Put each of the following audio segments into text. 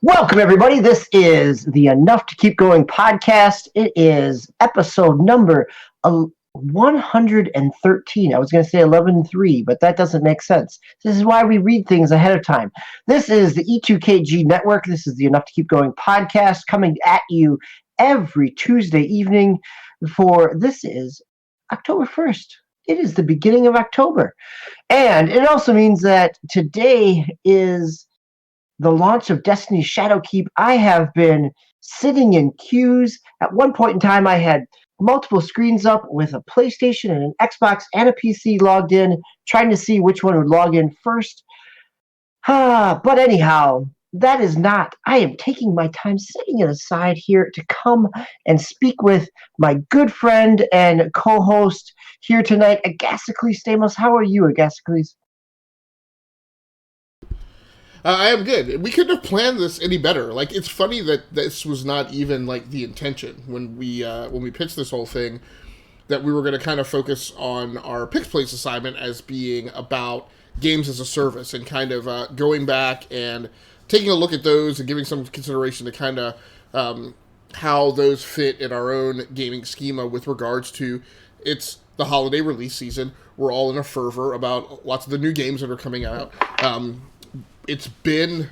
Welcome, everybody. This is the Enough to Keep Going podcast. It is episode number 113. I was going to say 11.3, but that doesn't make sense. This is why we read things ahead of time. This is the E2KG Network. This is the Enough to Keep Going podcast coming at you every Tuesday evening this is October 1st. It is the beginning of October. And it also means that today is the launch of Destiny's Shadowkeep. I have been sitting in queues. At one point in time, I had multiple screens up with a PlayStation and an Xbox and a PC logged in, trying to see which one would log in first. But anyhow, that is not. I am taking my time, setting it aside here to come and speak with my good friend and co-host here tonight, Agasicles Stamos. How are you, Agasicles? I am good. We couldn't have planned this any better. Like, it's funny that this was not even like the intention when we pitched this whole thing, that we were going to kind of focus on our Picks Place assignment as being about games as a service and kind of going back and taking a look at those and giving some consideration to kind of how those fit in our own gaming schema with regards to it's the holiday release season. We're all in a fervor about lots of the new games that are coming out. It's been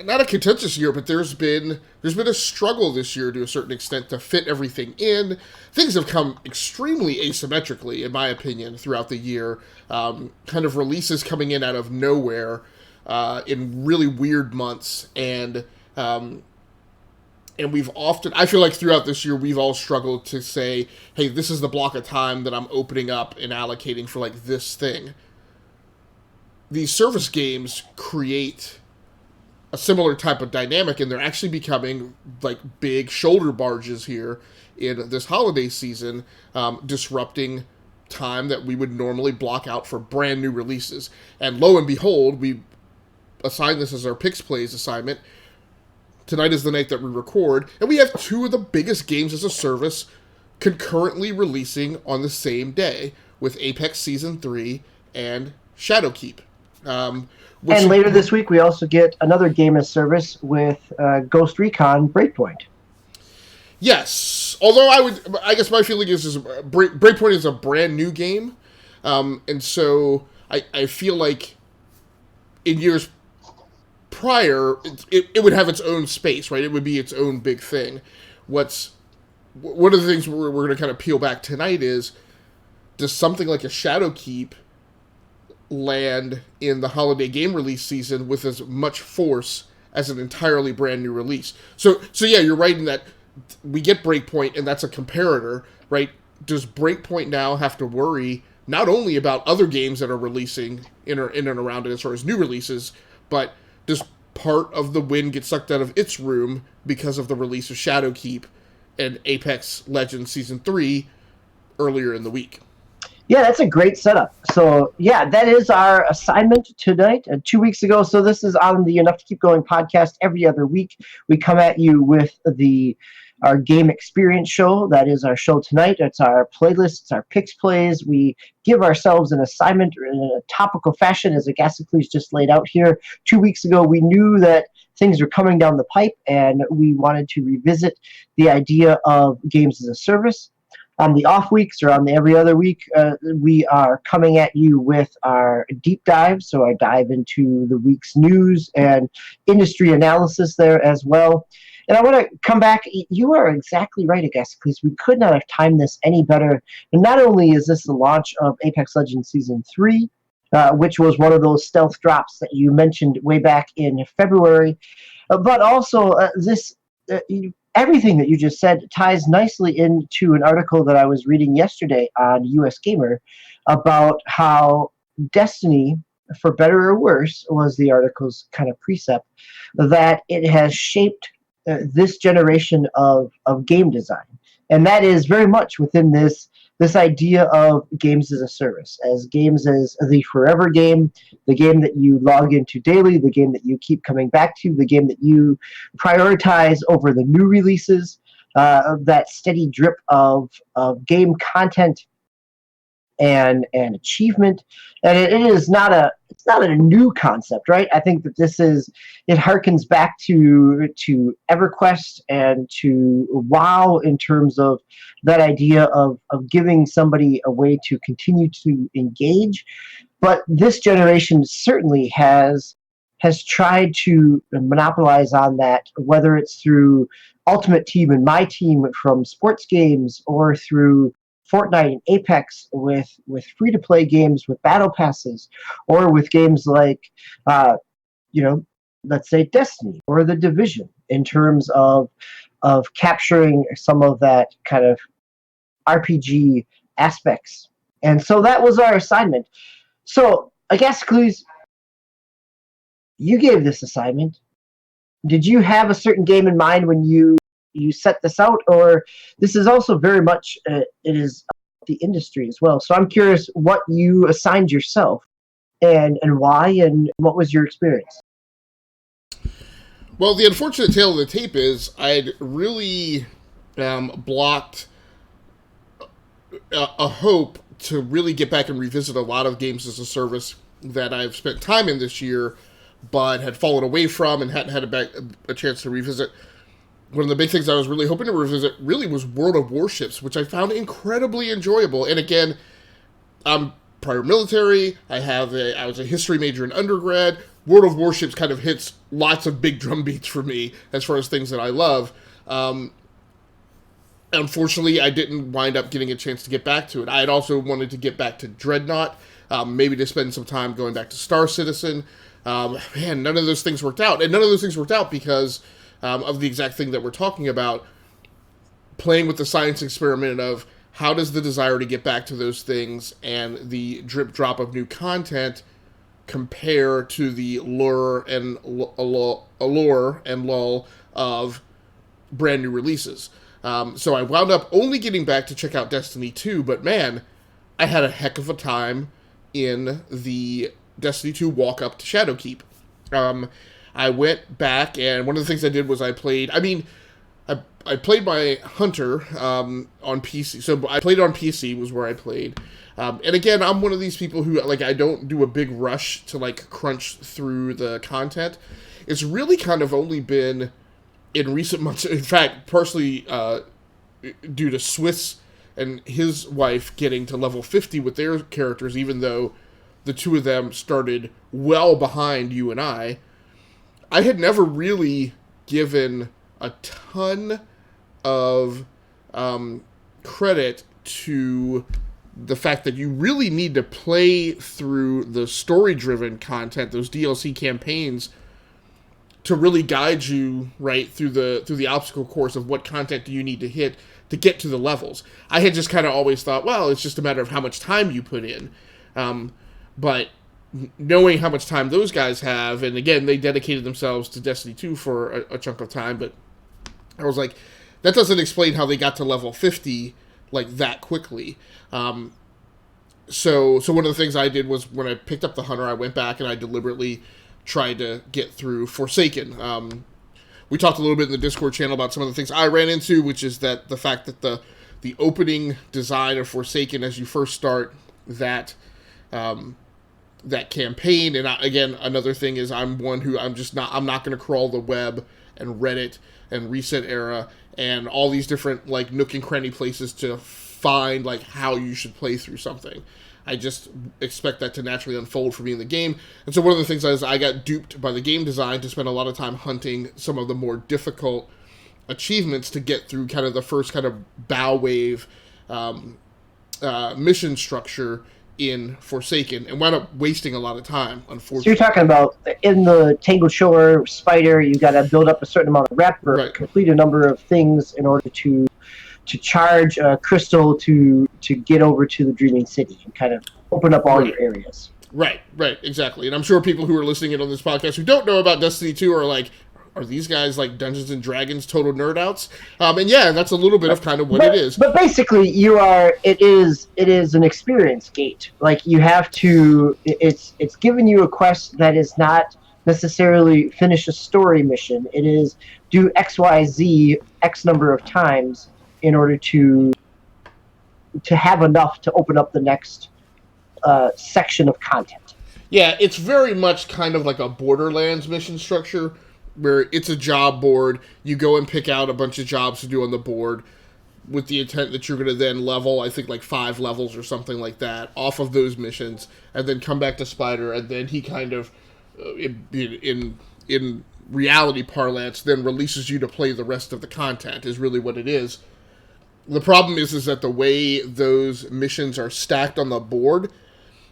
not a contentious year, but there's been a struggle this year to a certain extent to fit everything in. Things have come extremely asymmetrically, in my opinion, throughout the year. Kind of releases coming in out of nowhere in really weird months, and we've often, I feel like throughout this year, we've all struggled to say, hey, this is the block of time that I'm opening up and allocating for like this thing. These service games create a similar type of dynamic, and they're actually becoming like big shoulder barges here in this holiday season, disrupting time that we would normally block out for brand new releases. And lo and behold, we assign this as our Picks Plays assignment. Tonight is the night that we record, and we have two of the biggest games as a service concurrently releasing on the same day, with Apex Season 3 and Shadowkeep. And later this week, we also get another game as service with Ghost Recon Breakpoint. Yes, although I guess my feeling is Breakpoint is a brand new game, and so I feel like in years prior, it would have its own space, right? It would be its own big thing. One of the things we're going to kind of peel back tonight is, does something like a Shadowkeep land in the holiday game release season with as much force as an entirely brand new release? So yeah, you're right in that we get Breakpoint, and that's a comparator, right? Does Breakpoint now have to worry not only about other games that are releasing in and around it as far as new releases, but does part of the wind get sucked out of its room because of the release of Shadowkeep and Apex Legends Season 3 earlier in the week? Yeah, that's a great setup. So, yeah, that is our assignment tonight, 2 weeks ago. So this is on the Enough to Keep Going podcast every other week. We come at you with our game experience show. That is our show tonight. It's our playlist. It's our Picks Plays. We give ourselves an assignment in a topical fashion, as Agasicles just laid out here. 2 weeks ago, we knew that things were coming down the pipe, and we wanted to revisit the idea of games as a service. On the off weeks, or on the every other week, we are coming at you with our deep dive, so I dive into the week's news and industry analysis there as well. And I want to come back. You are exactly right, I guess, because we could not have timed this any better. And not only is this the launch of Apex Legends Season 3, which was one of those stealth drops that you mentioned way back in February, but also everything that you just said ties nicely into an article that I was reading yesterday on US Gamer about how Destiny, for better or worse, was the article's kind of precept, that it has shaped this generation of game design. And that is very much within this idea of games as a service, as games as the forever game, the game that you log into daily, the game that you keep coming back to, the game that you prioritize over the new releases, that steady drip of game content and achievement. And it is not a new concept, right? I think that it harkens back to EverQuest and to WoW in terms of that idea of giving somebody a way to continue to engage. But this generation certainly has tried to monopolize on that, whether it's through Ultimate Team and My Team from sports games, or through Fortnite and Apex with free-to-play games with battle passes, or with games like, let's say Destiny or The Division, in terms of capturing some of that kind of RPG aspects. And so that was our assignment. So, Agasicles, you gave this assignment. Did you have a certain game in mind when you set this out, or this is also very much it is the industry as well? So I'm curious what you assigned yourself, and why, and what was your experience? Well, the unfortunate tale of the tape is I'd really blocked a hope to really get back and revisit a lot of games as a service that I've spent time in this year, but had fallen away from and hadn't had a chance to revisit. One of the big things I was really hoping to revisit really was World of Warships, which I found incredibly enjoyable. And again, I'm prior military. I was a history major in undergrad. World of Warships kind of hits lots of big drum beats for me as far as things that I love. Unfortunately, I didn't wind up getting a chance to get back to it. I had also wanted to get back to Dreadnought, maybe to spend some time going back to Star Citizen. None of those things worked out. And none of those things worked out because of the exact thing that we're talking about, playing with the science experiment of how does the desire to get back to those things and the drip drop of new content compare to the allure and lull of brand new releases. So I wound up only getting back to check out Destiny 2, but man, I had a heck of a time in the Destiny 2 walk up to Shadowkeep. I went back, and one of the things I did was I played my Hunter on PC. So I played on PC was where I played. And again, I'm one of these people who, I don't do a big rush to, crunch through the content. It's really kind of only been in recent months, in fact, partially due to Swiss and his wife getting to level 50 with their characters, even though the two of them started well behind you and I had never really given a ton of credit to the fact that you really need to play through the story-driven content, those DLC campaigns, to really guide you right through the obstacle course of what content do you need to hit to get to the levels. I had just kind of always thought, well, it's just a matter of how much time you put in. But knowing how much time those guys have, and again, they dedicated themselves to Destiny 2 for a chunk of time, but I was like, that doesn't explain how they got to level 50 that quickly. So one of the things I did was when I picked up the Hunter, I went back and I deliberately tried to get through Forsaken. We talked a little bit in the Discord channel about some of the things I ran into, which is that the fact that the opening design of Forsaken as you first start that campaign, and again, another thing is I'm one who I'm not going to crawl the web and Reddit and Reset Era and all these different nook and cranny places to find how you should play through something. I just expect that to naturally unfold for me in the game. And so one of the things is I got duped by the game design to spend a lot of time hunting some of the more difficult achievements to get through kind of the first kind of bow wave mission structure in Forsaken, and wound up wasting a lot of time, unfortunately. So you're talking about in the Tangled Shore Spider, you got to build up a certain amount of rep or complete a number of things in order to charge a crystal to get over to the Dreaming City and kind of open up all your areas. Right, exactly. And I'm sure people who are listening in on this podcast who don't know about Destiny 2 are like, are these guys Dungeons and Dragons total nerd outs? And yeah, that's a little bit of kind of what it is. But basically, it is an experience gate. You have to, it's giving you a quest that is not necessarily finish a story mission. It is do XYZ X number of times in order to have enough to open up the next section of content. Yeah, it's very much kind of like a Borderlands mission structure, where it's a job board. You go and pick out a bunch of jobs to do on the board with the intent that you're going to then level, I think, like 5 levels or something like that off of those missions, and then come back to Spider, and then he kind of, in reality parlance, then releases you to play the rest of the content, is really what it is. The problem is that the way those missions are stacked on the board,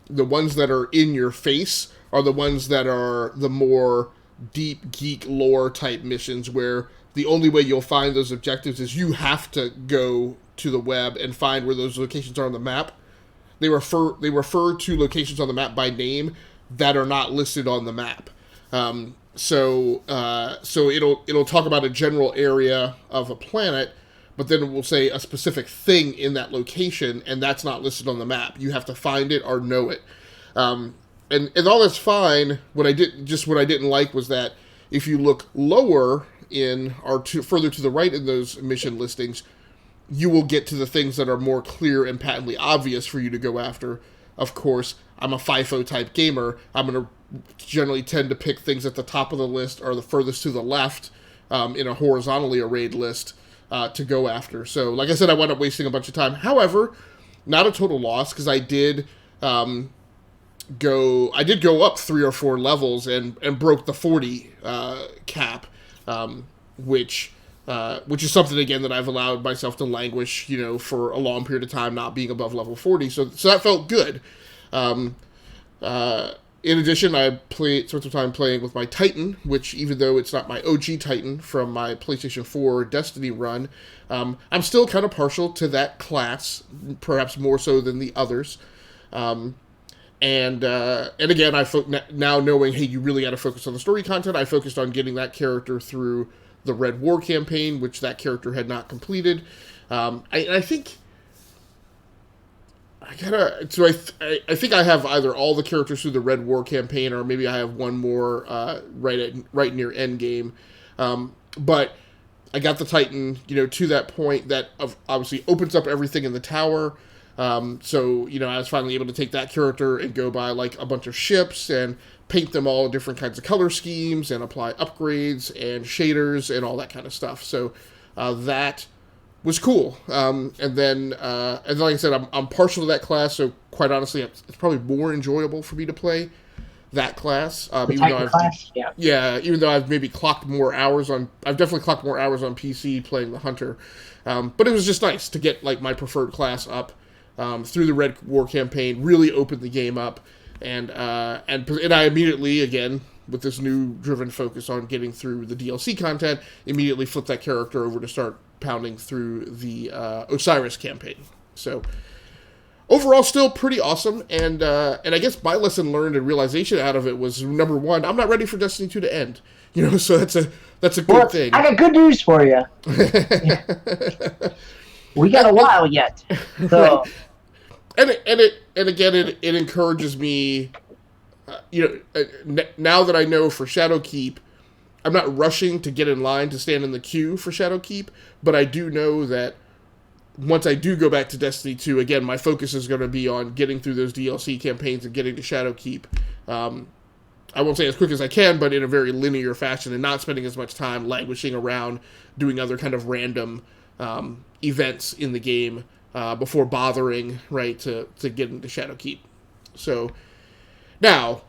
the ones that are in your face are the ones that are the more deep geek lore type missions, where the only way you'll find those objectives is you have to go to the web and find where those locations are on the map. They refer to locations on the map by name that are not listed on the map. So it'll talk about a general area of a planet, but then it will say a specific thing in that location, and that's not listed on the map. You have to find it or know it. And all that's fine. What I didn't like was that if you look lower in or further to the right in those mission listings, you will get to the things that are more clear and patently obvious for you to go after. Of course, I'm a FIFO type gamer. I'm going to generally tend to pick things at the top of the list or the furthest to the left in a horizontally arrayed list to go after. So, like I said, I wound up wasting a bunch of time. However, not a total loss, because I did go up 3 or 4 levels and broke the 40 cap, which is something, again, that I've allowed myself to languish, for a long period of time, not being above level 40. So that felt good. In addition, I spent some time playing with my Titan, which, even though it's not my OG Titan from my PlayStation 4 Destiny run, I'm still kind of partial to that class, perhaps more so than the others. And again, now knowing, hey, you really got to focus on the story content, I focused on getting that character through the Red War campaign, which that character had not completed. I think I think I have either all the characters through the Red War campaign, or maybe I have one more right near endgame. But I got the Titan, to that point that obviously opens up everything in the tower. So I was finally able to take that character and go buy like a bunch of ships and paint them all different kinds of color schemes and apply upgrades and shaders and all that kind of stuff. So that was cool. And then like I said, I'm partial to that class, so quite honestly, it's probably more enjoyable for me to play that class. Even though I've maybe clocked more hours I've definitely clocked more hours on PC playing the Hunter. But it was just nice to get like my preferred class up through the Red War campaign, really opened the game up, and I immediately, again, with this new driven focus on getting through the DLC content, immediately flipped that character over to start pounding through the Osiris campaign. So overall, still pretty awesome, and I guess my lesson learned and realization out of it was, number one, I'm not ready for Destiny 2 to end. So that's a good thing. I got good news for you. We got a while yet. So. Right. And again, it encourages me, now that I know for Shadowkeep, I'm not rushing to get in line to stand in the queue for Shadowkeep, but I do know that once I do go back to Destiny 2, again, my focus is going to be on getting through those DLC campaigns and getting to Shadowkeep. I won't say as quick as I can, but in a very linear fashion, and not spending as much time languishing around doing other kind of random events in the game before bothering, right, to get into Shadowkeep. So, now,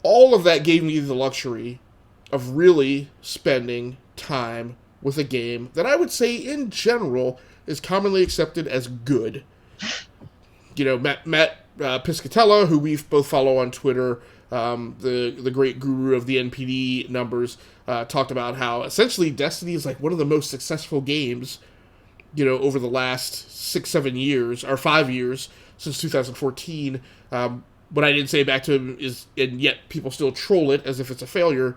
all of that gave me the luxury of really spending time with a game that I would say, in general, is commonly accepted as good. Matt Piscatella, who we both follow on Twitter, the great guru of the NPD numbers, talked about how essentially Destiny is like one of the most successful games, over the last 6-7 years, or 5 years, since 2014. What I didn't say back to him is, and yet people still troll it as if it's a failure,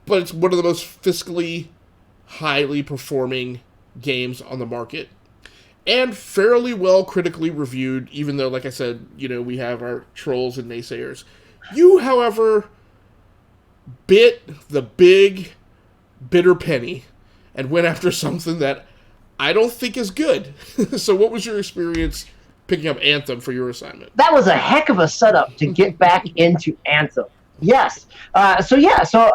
but it's one of the most fiscally highly performing games on the market. And fairly well critically reviewed, even though, like I said, we have our trolls and naysayers. You, however, bit the big, bitter penny and went after something that I don't think is good. So what was your experience picking up Anthem for your assignment. That was a heck of a setup to get back into Anthem. Yes. So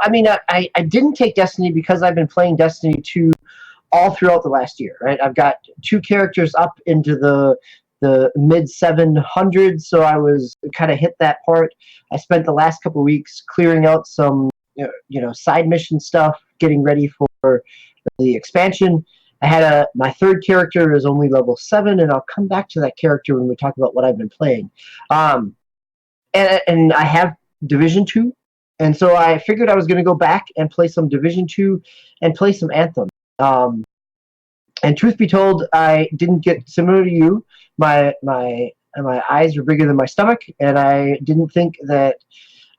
I mean, I didn't take Destiny because I've been playing Destiny 2 all throughout the last year, right? I've got 2 characters up into the mid 700s, so I was kind of hit that part. I spent the last couple of weeks clearing out some side mission stuff, getting ready for the expansion. I had my 3rd character is only level 7, and I'll come back to that character when we talk about what I've been playing. And I have Division 2, and so I figured I was going to go back and play some Division 2 and play some Anthem. And truth be told, I didn't get, similar to you, my eyes were bigger than my stomach, and I didn't think that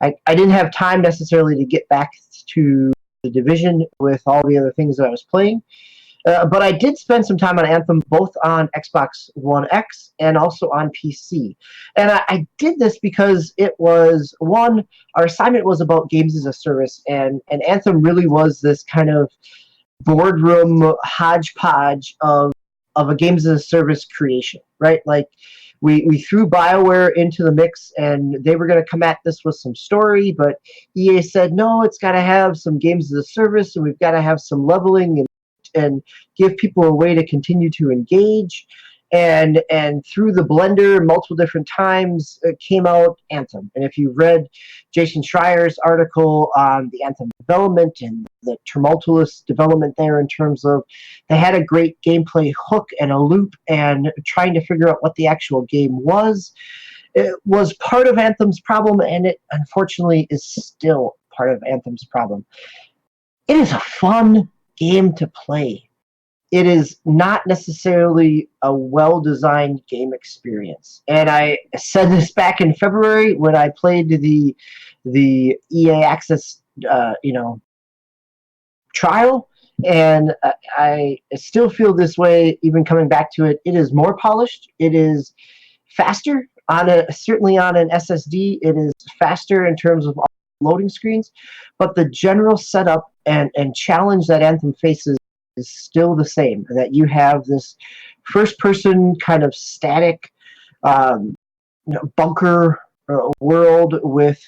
I didn't have time necessarily to get back to the Division with all the other things that I was playing. But I did spend some time on Anthem, both on Xbox One X and also on PC. And I did this because it was, one, our assignment was about games as a service, and Anthem really was this kind of boardroom hodgepodge of a games as a service creation, right? Like, we threw BioWare into the mix, and they were going to come at this with some story, but EA said, no, it's got to have some games as a service, and we've got to have some leveling and give people a way to continue to engage. And through the blender multiple different times came out Anthem. And if you read Jason Schreier's article on the Anthem development and the tumultuous development there in terms of they had a great gameplay hook and a loop and trying to figure out what the actual game was, it was part of Anthem's problem, and it unfortunately is still part of Anthem's problem. It is a fun game to play. It is not necessarily a well-designed game experience. And I said this back in February when I played the EA Access, trial, and I still feel this way even coming back to it. It is more polished. It is faster certainly on an SSD. It is faster in terms of loading screens, but the general setup and challenge that Anthem faces is still the same, that you have this first-person kind of static bunker world with,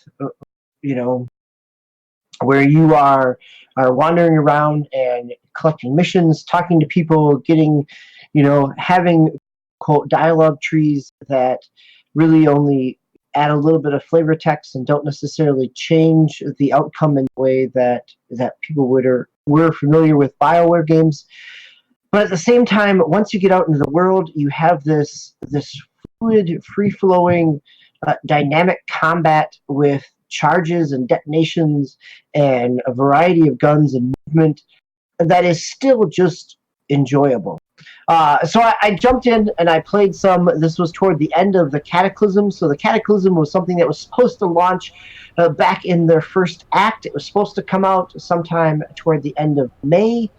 where you are wandering around and collecting missions, talking to people, getting, having, quote, dialogue trees that really only add a little bit of flavor text and don't necessarily change the outcome in the way that people were familiar with BioWare games. But at the same time, once you get out into the world, you have this fluid, free-flowing, dynamic combat with charges and detonations and a variety of guns and movement that is still just enjoyable. So I jumped in and I played some. This was toward the end of the Cataclysm. So the Cataclysm was something that was supposed to launch back in their first act. It was supposed to come out sometime toward the end of May.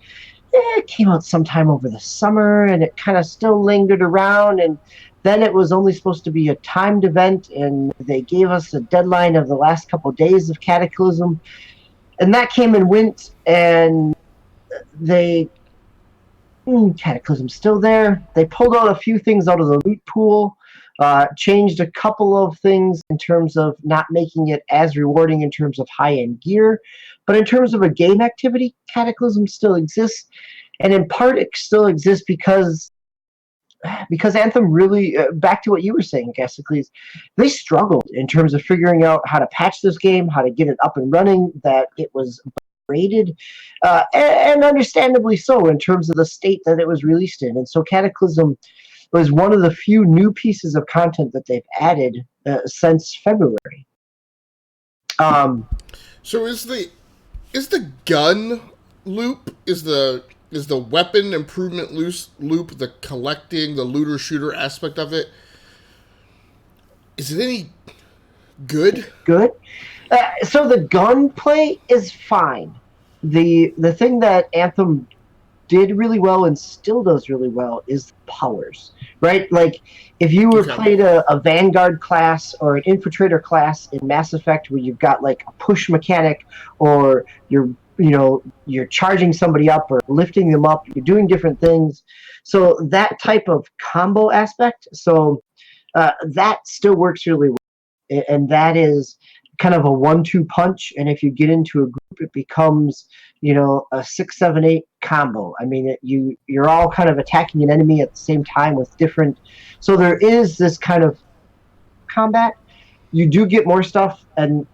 It came out sometime over the summer, and it kind of still lingered around. And then it was only supposed to be a timed event, and they gave us a deadline of the last couple of days of Cataclysm. And that came and went, and Cataclysm's still there. They pulled out a few things out of the loot pool, changed a couple of things in terms of not making it as rewarding in terms of high-end gear. But in terms of a game activity, Cataclysm still exists. And in part, it still exists because Anthem really, back to what you were saying, Agasicles, they struggled in terms of figuring out how to patch this game, how to get it up and running, that it was rated, and understandably so in terms of the state that it was released in. And so Cataclysm was one of the few new pieces of content that they've added since February. So is the gun loop, is the weapon improvement loop, the collecting, the looter shooter aspect of it, is it any good? Good. So the gunplay is fine. The thing that Anthem did really well and still does really well is the powers, right? Like, if you were played a Vanguard class or an Infiltrator class in Mass Effect where you've got like a push mechanic, or you're charging somebody up or lifting them up, you're doing different things. So that type of combo aspect. So that still works really well. And that is kind of a 1-2 punch. And if you get into a group, it becomes, a 6-7-8 combo. I mean, you're all kind of attacking an enemy at the same time with different. So there is this kind of combat. You do get more stuff, and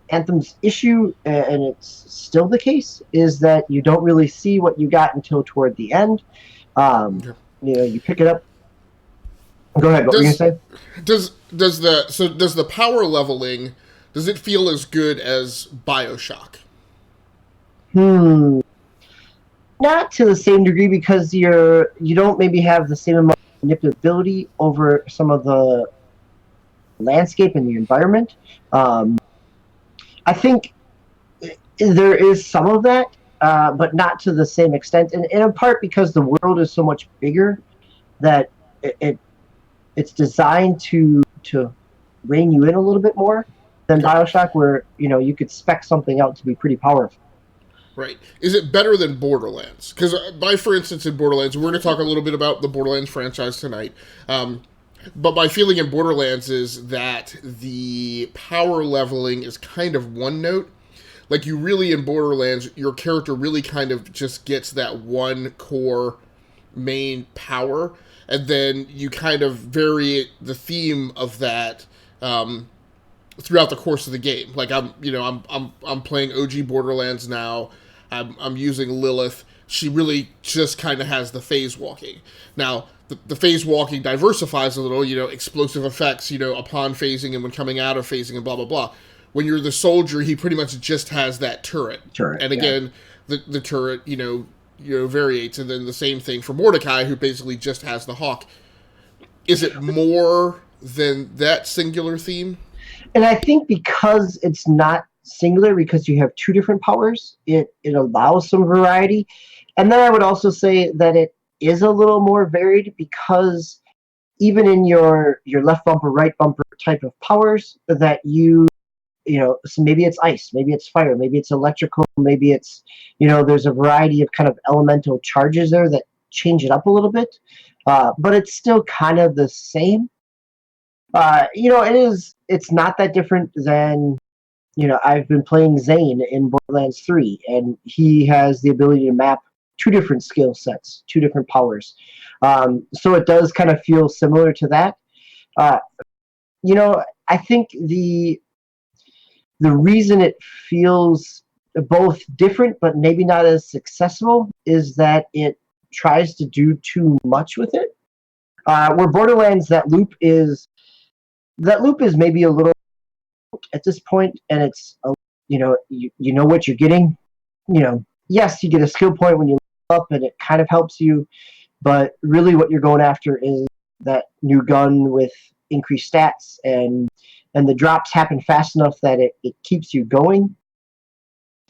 Anthem's issue, and it's still the case, is that you don't really see what you got until toward the end. You pick it up. Go ahead. What were you gonna say? Does the power leveling, does it feel as good as BioShock? Not to the same degree, because you don't maybe have the same amount of manipulability over some of the landscape and the environment. I think there is some of that, but not to the same extent, and in part because the world is so much bigger that it's designed to rein you in a little bit more than BioShock, where you could spec something out to be pretty powerful. Right. Is it better than Borderlands? Because for instance, in Borderlands, we're going to talk a little bit about the Borderlands franchise tonight. But my feeling in Borderlands is that the power leveling is kind of one note. Like, you really, in Borderlands, your character really kind of just gets that one core main power, and then you kind of vary the theme of that throughout the course of the game. Like, I'm playing OG Borderlands now. I'm using Lilith. She really just kind of has the phase walking. Now, the phase walking diversifies a little, explosive effects, upon phasing and when coming out of phasing and blah, blah, blah. When you're the soldier, he pretty much just has that turret. And again, the turret, variates. And then the same thing for Mordecai, who basically just has the hawk. Is it more than that singular theme? And I think because it's not singular, because you have two different powers, it allows some variety. And then I would also say that it is a little more varied, because even in your left bumper, right bumper type of powers, that so maybe it's ice, maybe it's fire, maybe it's electrical, maybe it's, there's a variety of kind of elemental charges there that change it up a little bit. But it's still kind of the same. It's not that different than, I've been playing Zane in Borderlands 3, and he has the ability to map two different skill sets, two different powers. So it does kind of feel similar to that. I think the reason it feels both different but maybe not as successful is that it tries to do too much with it. Where Borderlands, that loop is maybe a little at this point, and it's you know what you're getting. Yes, you get a skill point when you up, and it kind of helps you, but really what you're going after is that new gun with increased stats, and the drops happen fast enough that it keeps you going.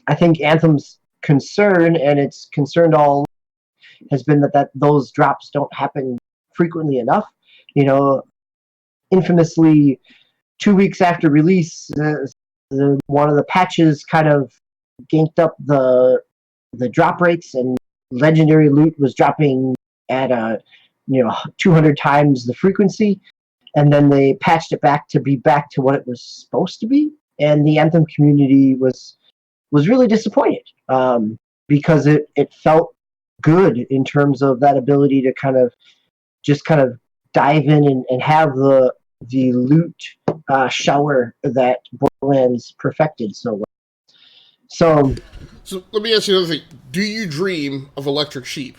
I think Anthem's concern, and it's concerned all, has been that those drops don't happen frequently enough. Infamously, 2 weeks after release, one of the patches kind of ganked up the drop rates, and legendary loot was dropping at 200 times the frequency, and then they patched it back to what it was supposed to be, and the Anthem community was really disappointed, because it felt good in terms of that ability to kind of dive in and have the loot shower that Borderlands perfected so well. So let me ask you another thing. Do you dream of Electric Sheep?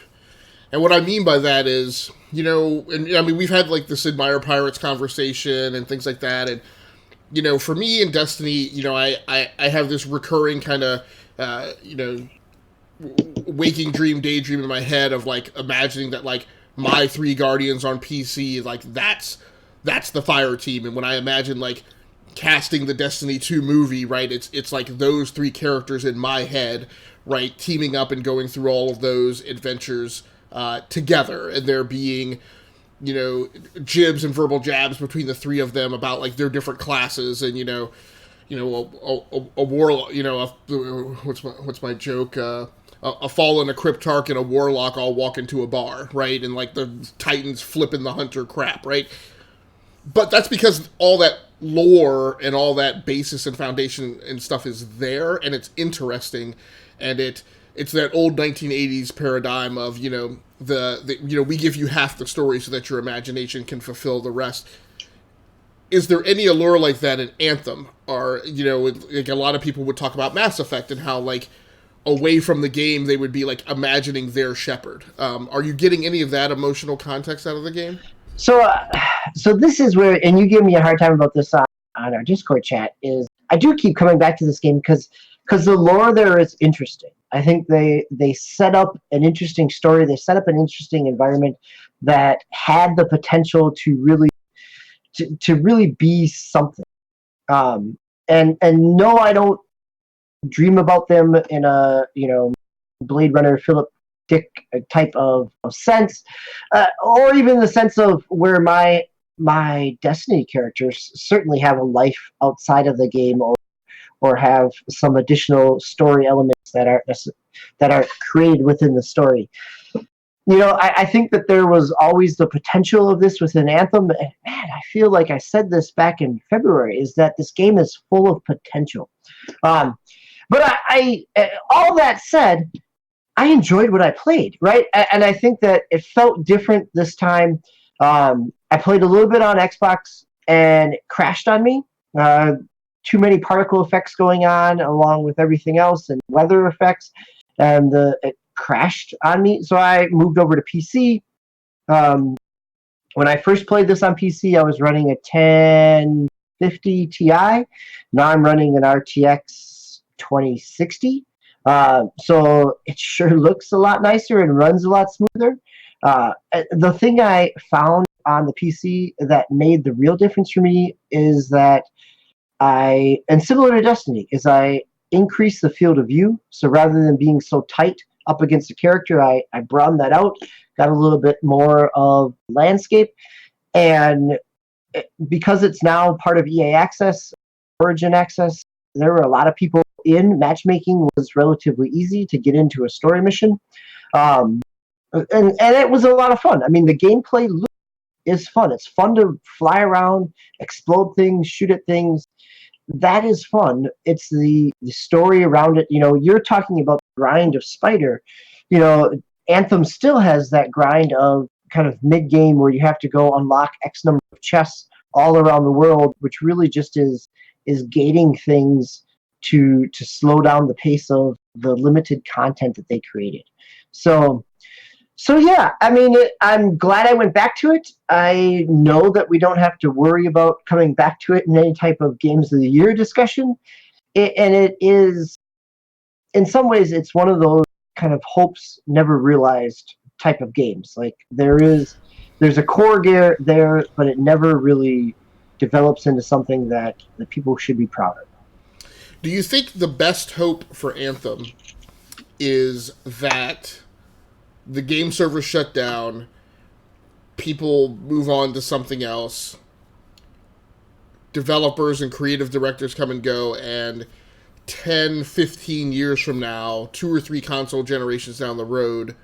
And what I mean by that is, and I mean, we've had like the Sid Meier Pirates conversation and things like that. And, for me in Destiny, I have this recurring kind of, waking dream, daydream in my head of like imagining that like my three Guardians on PC, like that's the fire team. And when I imagine like casting the Destiny 2 movie, right, it's like those three characters in my head, right, teaming up and going through all of those adventures together, and there being, jibs and verbal jabs between the three of them about like their different classes, and a warlock, what's my joke? A fallen, a cryptarch, and a warlock all walk into a bar, right, and like the Titans flipping the hunter crap, right? but that's because all that lore and all that basis and foundation and stuff is there, and it's interesting, and it's that old 1980s paradigm of the we give you half the story so that your imagination can fulfill the rest. Is there any allure like that in Anthem? Or like a lot of people would talk about Mass Effect and how like away from the game they would be like imagining their Shepard. Are you getting any of that emotional context out of the game? So this is where, and you give me a hard time about this on our Discord chat, is I do keep coming back to this game because the lore there is interesting. I think they set up an interesting story. They set up an interesting environment that had the potential to really be something. And no, I don't dream about them in a Blade Runner Philip Dick type of sense, or even the sense of where my Destiny characters certainly have a life outside of the game, or have some additional story elements that are created within the story. I think that there was always the potential of this within Anthem. And man, I feel like I said this back in February, is that this game is full of potential. But I all that said, I enjoyed what I played, right? And I think that it felt different this time. I played a little bit on Xbox, and it crashed on me. Too many particle effects going on, along with everything else, and weather effects, and it crashed on me. So I moved over to PC. When I first played this on PC, I was running a 1050 Ti. Now I'm running an RTX 2060. So it sure looks a lot nicer and runs a lot smoother. The thing I found on the PC that made the real difference for me is that and similar to Destiny, is I increased the field of view. So rather than being so tight up against the character, I broadened that out, got a little bit more of landscape. And because it's now part of EA Access, Origin Access, there were a lot of people in. Matchmaking was relatively easy to get into a story mission. And it was a lot of fun. I mean, the gameplay is fun. It's fun to fly around, explode things, shoot at things. That is fun. It's the story around it. You're talking about the grind of Spider. Anthem still has that grind of kind of mid-game where you have to go unlock X number of chests all around the world, which really just is gating things to slow down the pace of the limited content that they created. So yeah, I mean, I'm glad I went back to it. I know that we don't have to worry about coming back to it in any type of Games of the Year discussion. And it is, in some ways, it's one of those kind of hopes never realized type of games. Like there's a core gear there, but it never really develops into something that people should be proud of. Do you think the best hope for Anthem is that the game server shut down, people move on to something else, developers and creative directors come and go, and 10, 15 years from now, 2 or 3 console generations down the road,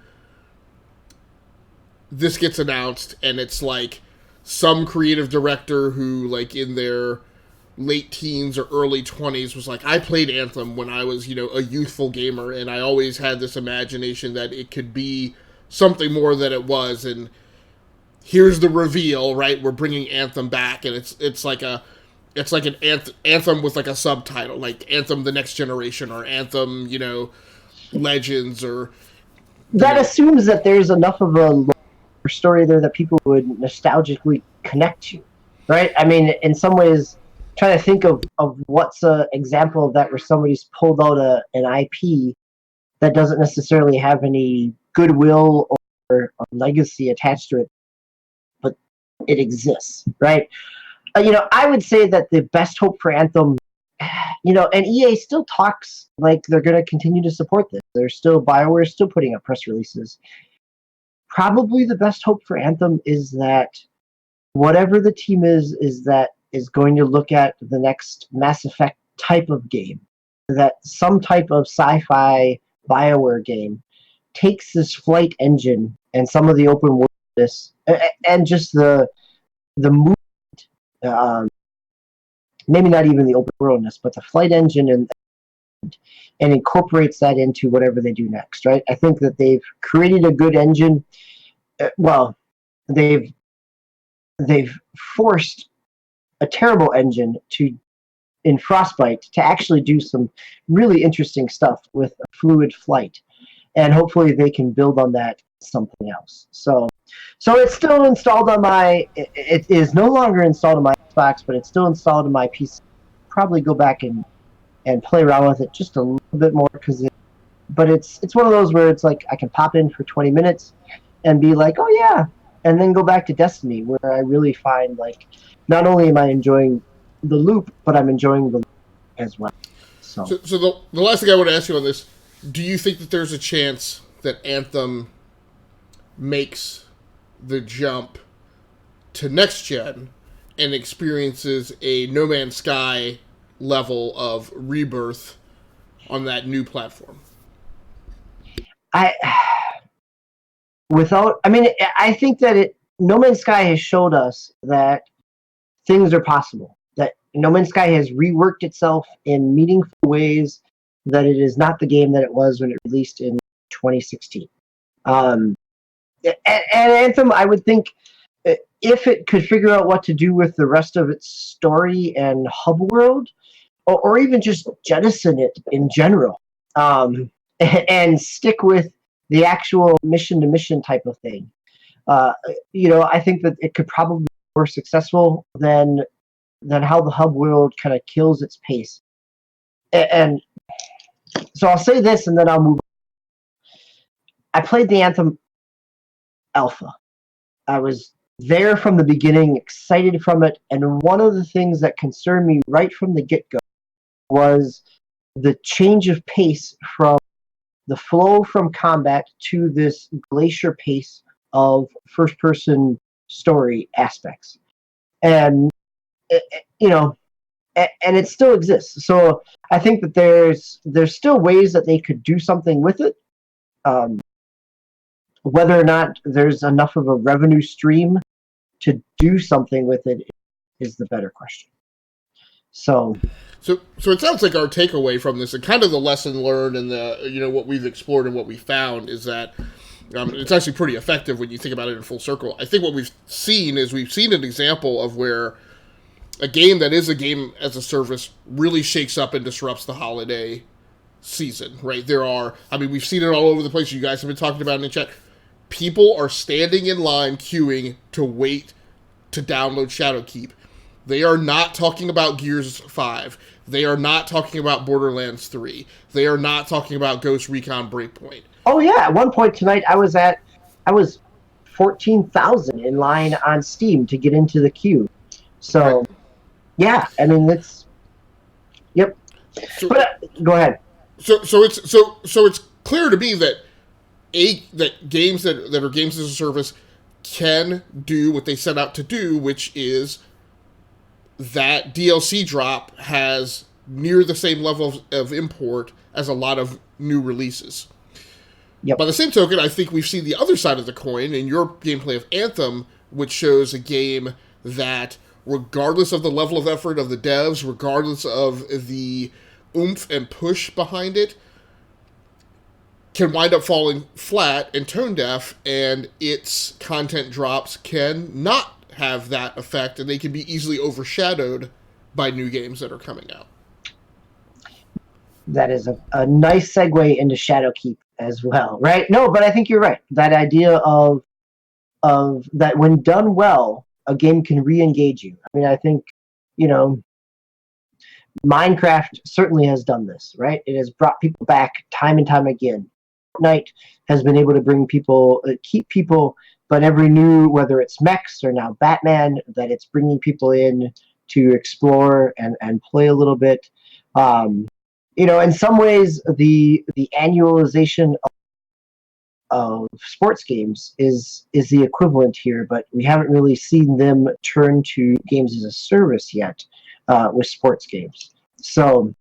this gets announced, and it's like some creative director who, like, in their late teens or early 20s was like, I played Anthem when I was, a youthful gamer, and I always had this imagination that it could be something more than it was, and here's the reveal, right? We're bringing Anthem back, and it's like an Anthem with like a subtitle, like Anthem: The Next Generation, or Anthem, Legends, or that assumes that there's enough of a story there that people would nostalgically connect to, right? I mean, in some ways, trying to think of what's an example of that where somebody's pulled out an IP that doesn't necessarily have any goodwill or legacy attached to it, but it exists, right? I would say that the best hope for Anthem, and EA still talks like they're going to continue to support this. BioWare is still putting up press releases. Probably the best hope for Anthem is that whatever the team is going to look at the next Mass Effect type of game, that some type of sci-fi BioWare game takes this flight engine and some of the open worldness and just the movement maybe not even the open worldness, but the flight engine and incorporates that into whatever they do next, right? I think that they've created a good engine. Well, they've forced a terrible engine in Frostbite to actually do some really interesting stuff with fluid flight, and hopefully they can build on that something else. So it's still installed on my. It is no longer installed on my Xbox, but it's still installed on my PC. Probably go back and play around with it just a little bit more but it's one of those where it's like I can pop in for 20 minutes and be like, oh yeah, and then go back to Destiny, where I really find like not only am I enjoying the loop, but I'm enjoying the loop as well. So the last thing I want to ask you on this, do you think that there's a chance that Anthem makes the jump to next gen and experiences a No Man's Sky level of rebirth on that new platform? I think that No Man's Sky has showed us that things are possible. That No Man's Sky has reworked itself in meaningful ways, that it is not the game that it was when it released in 2016. And Anthem, I would think, if it could figure out what to do with the rest of its story and hub world, or even just jettison it in general, and stick with the actual mission-to-mission type of thing, I think that it could probably be more successful than how the hub world kind of kills its pace. And so I'll say this, and then I'll move on. I played the Anthem alpha. I was there from the beginning, excited from it, and one of the things that concerned me right from the get-go was the change of pace from the flow from combat to this glacier pace of first-person story aspects. And, and it still exists. So I think that there's still ways that they could do something with it. Whether or not there's enough of a revenue stream to do something with it is the better question. So it sounds like our takeaway from this, and kind of the lesson learned, and the what we've explored and what we found, is that it's actually pretty effective when you think about it in full circle. I think what we've seen an example of where a game that is a game as a service really shakes up and disrupts the holiday season. Right? We've seen it all over the place. You guys have been talking about it in the chat. People are standing in line queuing to wait to download Shadowkeep. They are not talking about Gears 5. They are not talking about Borderlands 3. They are not talking about Ghost Recon Breakpoint. Oh yeah, at one point tonight I was 14,000 in line on Steam to get into the queue. So right. Yeah, I mean yep. But go ahead. So it's clear to me that games that are games as a service can do what they set out to do, which is that DLC drop has near the same level of import as a lot of new releases. Yep. By the same token, I think we've seen the other side of the coin in your gameplay of Anthem, which shows a game that, regardless of the level of effort of the devs, regardless of the oomph and push behind it, can wind up falling flat and tone deaf, and its content drops can not have that effect, and they can be easily overshadowed by new games that are coming out. That is a nice segue into Shadowkeep as well, right? No, but I think you're right. That idea of that when done well, a game can re-engage you. I mean, I think, Minecraft certainly has done this, right? It has brought people back time and time again. Fortnite has been able to bring people, keep people, but every new, whether it's mechs or now Batman, that it's bringing people in to explore and play a little bit. In some ways, the annualization of sports games is the equivalent here, but we haven't really seen them turn to games as a service yet with sports games. So,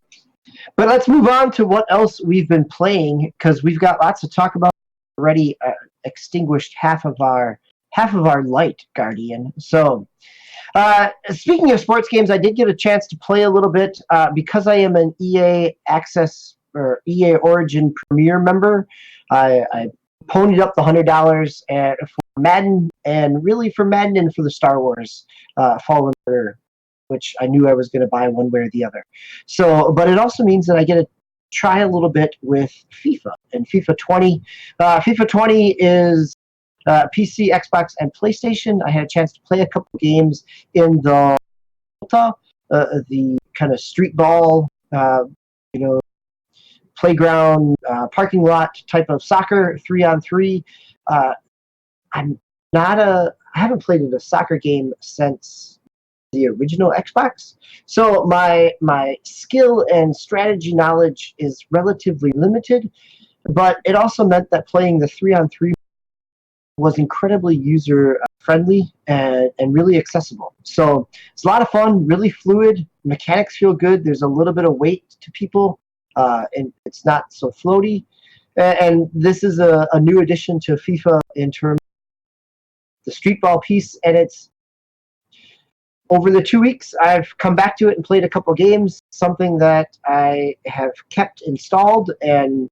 but let's move on to what else we've been playing, because we've got lots to talk about. Already extinguished half of our light, Guardian. So Speaking of sports games, I did get a chance to play a little bit because I am an EA Access or EA Origin Premier member. I ponied up the $100 for Madden, and really for Madden and for the Star Wars Fallen Order, which I knew I was going to buy one way or the other. So, but it also means that I get to try a little bit with FIFA and FIFA 20. FIFA 20 is PC, Xbox, and PlayStation. I had a chance to play a couple games in the kind of street ball, playground, parking lot type of soccer, 3-on-3. I haven't played a soccer game since the original Xbox, so my skill and strategy knowledge is relatively limited. But it also meant that playing the 3-on-3 was incredibly user friendly and really accessible. So it's a lot of fun, really fluid. Mechanics feel good. There's a little bit of weight to people, and it's not so floaty. And this is a new addition to FIFA in terms of the street ball piece. And it's over the 2 weeks, I've come back to it and played a couple games, something that I have kept installed. And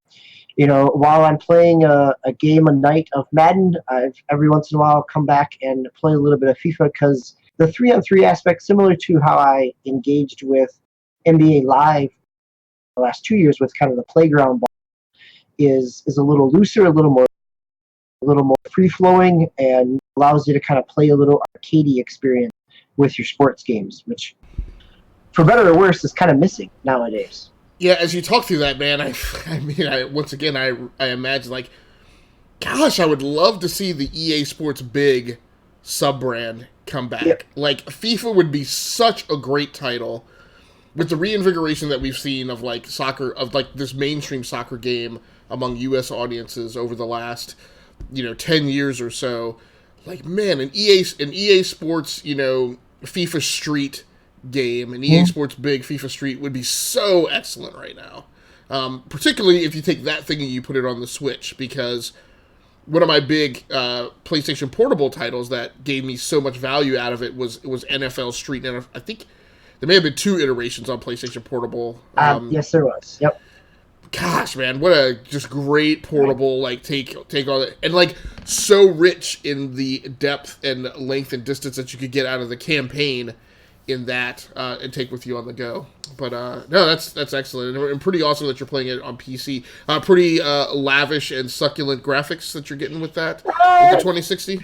while I'm playing a game a night of Madden, I've every once in a while come back and play a little bit of FIFA, because the 3-on-3 aspect, similar to how I engaged with NBA Live the last 2 years with kind of the playground ball, is a little looser, a little more free-flowing, and allows you to kind of play a little arcadey experience with your sports games, which, for better or worse, is kind of missing nowadays. Yeah, as you talk through that, man, I imagine, like, gosh, I would love to see the EA Sports Big sub-brand come back. Yep. Like, FIFA would be such a great title with the reinvigoration that we've seen of, like, soccer, of, like, this mainstream soccer game among U.S. audiences over the last, 10 years or so. Like, man, an EA Sports, FIFA Street game, an EA Sports Big FIFA Street would be so excellent right now. Particularly if you take that thing and you put it on the Switch, because one of my big PlayStation Portable titles that gave me so much value out of it was NFL Street. And I think there may have been 2 iterations on PlayStation Portable. Yes, there was. Yep. Gosh, man, what a just great portable, like, take on it. And, like, so rich in the depth and length and distance that you could get out of the campaign in that and take with you on the go. But no, that's excellent, and pretty awesome that you're playing it on PC. Pretty lavish and succulent graphics that you're getting with that, with the 2060.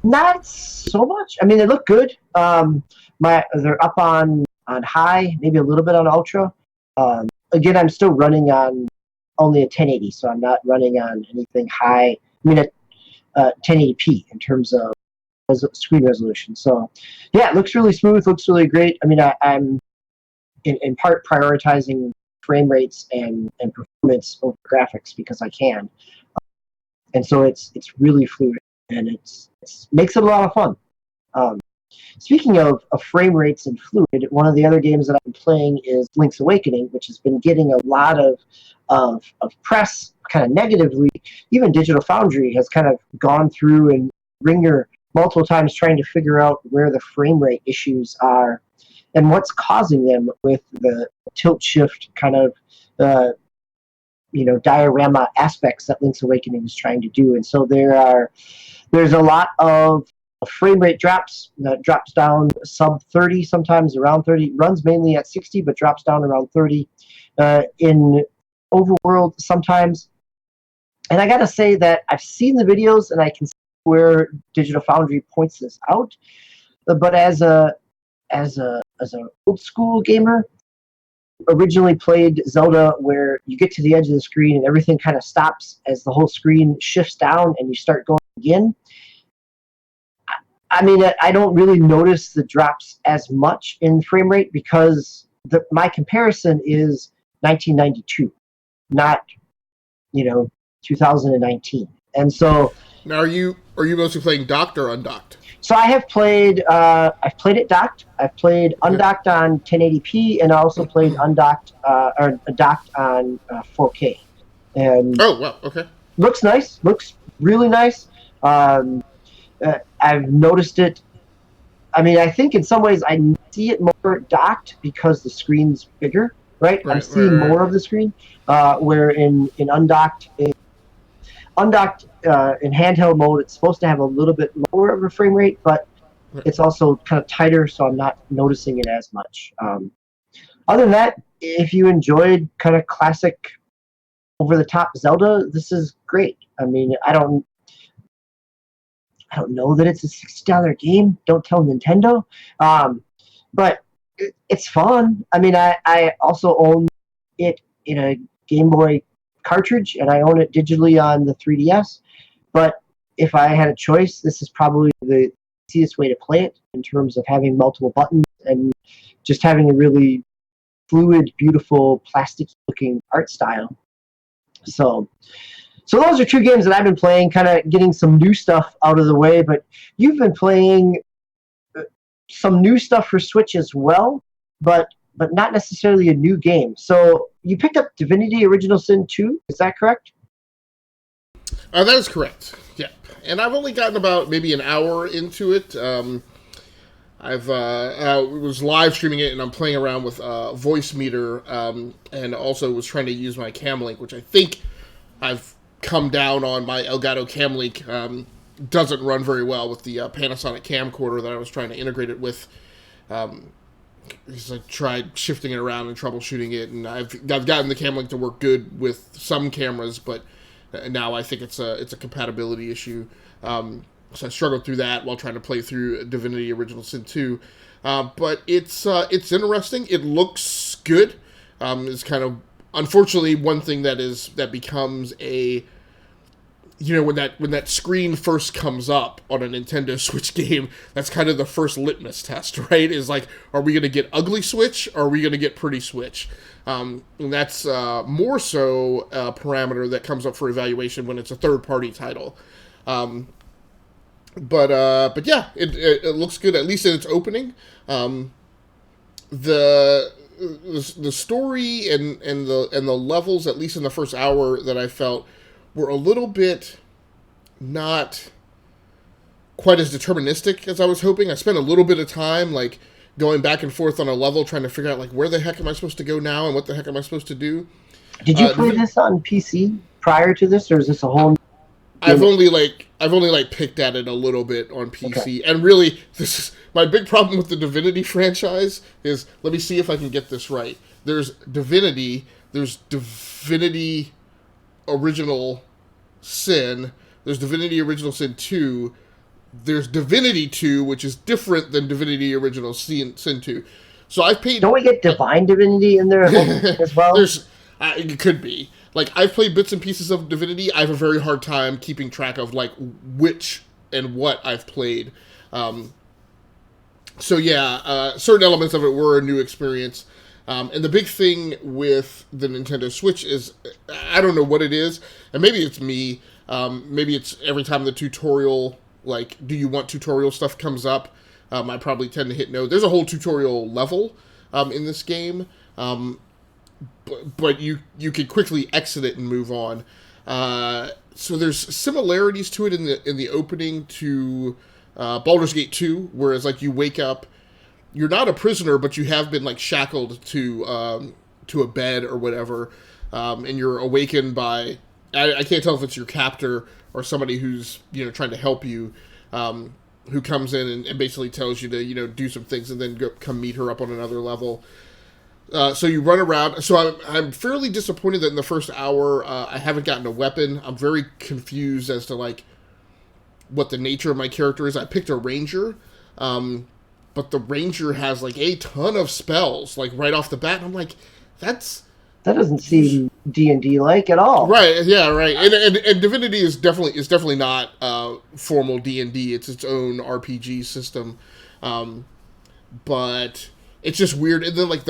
Not so much. I mean, they look good. They're up on high, maybe a little bit on ultra. Again, I'm still running on only a 1080, so I'm not running on anything high. I mean, 1080p in terms of screen resolution. So, yeah, it looks really smooth, looks really great. I mean, I'm in part prioritizing frame rates and performance over graphics because I can. And so it's really fluid, and it makes it a lot of fun. Speaking of frame rates and fluid, one of the other games that I'm playing is Link's Awakening, which has been getting a lot of press kind of negatively. Even Digital Foundry has kind of gone through and ringer multiple times trying to figure out where the frame rate issues are and what's causing them with the tilt shift kind of diorama aspects that Link's Awakening is trying to do. And so there's a lot of frame rate drops that drops down sub 30, sometimes around 30, runs mainly at 60 but drops down around 30 in overworld sometimes. And I gotta say that I've seen the videos and I can see where Digital Foundry points this out, but as an old school gamer, originally played Zelda where you get to the edge of the screen and everything kind of stops as the whole screen shifts down and you start going again. I mean, I don't really notice the drops as much in frame rate because my comparison is 1992, not 2019. And so now, are you mostly playing docked or undocked? So I have played. I've played it docked. I've played undocked on 1080p, and I also played undocked or docked on 4K. And oh wow, okay. Looks nice. Looks really nice. I've noticed it I mean, I think in some ways I see it more docked because the screen's bigger, right? I'm seeing more of the screen, where in undocked in handheld mode, it's supposed to have a little bit lower of a frame rate, but it's also kind of tighter, so I'm not noticing it as much. Other than that, if you enjoyed kind of classic over-the-top Zelda, this is great. I mean, I don't know that it's a $60 game. Don't tell Nintendo. But it's fun. I mean, I also own it in a Game Boy cartridge, and I own it digitally on the 3DS. But if I had a choice, this is probably the easiest way to play it in terms of having multiple buttons and just having a really fluid, beautiful, plastic-looking art style. So those are two games that I've been playing, kind of getting some new stuff out of the way. But you've been playing some new stuff for Switch as well, but not necessarily a new game. So you picked up Divinity Original Sin 2, is that correct? That is correct, yeah. And I've only gotten about maybe an hour into it. I was live streaming it, and I'm playing around with Voice Meter, and also was trying to use my Cam Link, which I think I've come down on. My Elgato Cam Link doesn't run very well with the Panasonic camcorder that I was trying to integrate it with. Because I tried shifting it around and troubleshooting it, and I've gotten the Cam Link to work good with some cameras, but now I think it's a compatibility issue. So I struggled through that while trying to play through Divinity Original Sin 2. But it's interesting. It looks good. It's kind of, unfortunately, one thing that becomes a, when that screen first comes up on a Nintendo Switch game, that's kind of the first litmus test, right? Is like, are we going to get ugly Switch, or are we going to get pretty Switch? And that's more so a parameter that comes up for evaluation when it's a third-party title. But yeah, it looks good, at least in its opening. The story and the levels, at least in the first hour, that I felt were a little bit not quite as deterministic as I was hoping. I spent a little bit of time like going back and forth on a level trying to figure out like where the heck am I supposed to go now and what the heck am I supposed to do. Did you play this on PC prior to this, or is this a whole? I've only picked at it a little bit on PC, okay. And really, this is my big problem with the Divinity franchise. Is, let me see if I can get this right. There's Divinity Original Sin. There's Divinity Original Sin 2. There's Divinity 2, which is different than Divinity Original Sin 2. So I've paid. Don't we get Divine Divinity in there as well? It could be. Like, I've played bits and pieces of Divinity. I have a very hard time keeping track of, like, which and what I've played. So, yeah, certain elements of it were a new experience. And the big thing with the Nintendo Switch is, I don't know what it is, and maybe it's me. Maybe it's every time the tutorial, like, do you want tutorial stuff comes up, I probably tend to hit no. There's a whole tutorial level in this game. But you could quickly exit it and move on. So there's similarities to it in the opening to Baldur's Gate 2, whereas like you wake up, you're not a prisoner, but you have been like shackled to a bed or whatever, and you're awakened by I can't tell if it's your captor or somebody who's trying to help you, who comes in and basically tells you to do some things and then come meet her up on another level. So you run around. So I'm fairly disappointed that in the first hour I haven't gotten a weapon. I'm very confused as to like what the nature of my character is. I picked a ranger, but the ranger has like a ton of spells like right off the bat. And I'm like, that doesn't seem D&D like at all. Right? Yeah, right. And Divinity is definitely not formal D&D. It's its own RPG system, but. It's just weird, and then like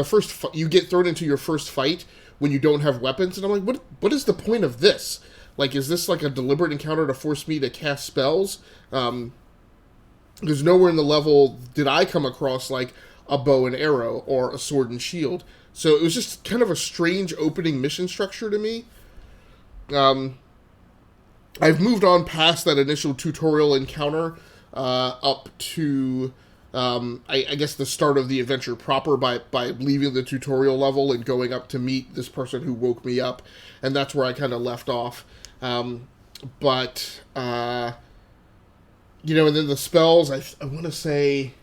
you get thrown into your first fight when you don't have weapons, and I'm like, what is the point of this? Like, is this like a deliberate encounter to force me to cast spells? There's nowhere in the level did I come across like a bow and arrow or a sword and shield, so it was just kind of a strange opening mission structure to me. I've moved on past that initial tutorial encounter up to I guess the start of the adventure proper by leaving the tutorial level and going up to meet this person who woke me up, and that's where I kind of left off. But and then the spells, I want to say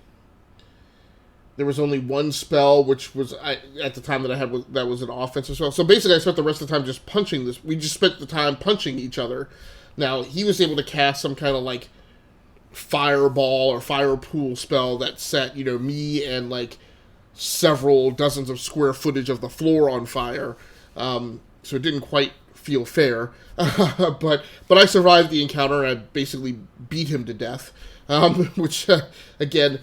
there was only one spell, which was at the time that I had that was an offensive spell. So basically, I spent the rest of the time just punching this. We just spent the time punching each other. Now he was able to cast some kind of like fireball or fire pool spell that set me and like several dozens of square footage of the floor on fire. So it didn't quite feel fair, but I survived the encounter and I basically beat him to death, which again,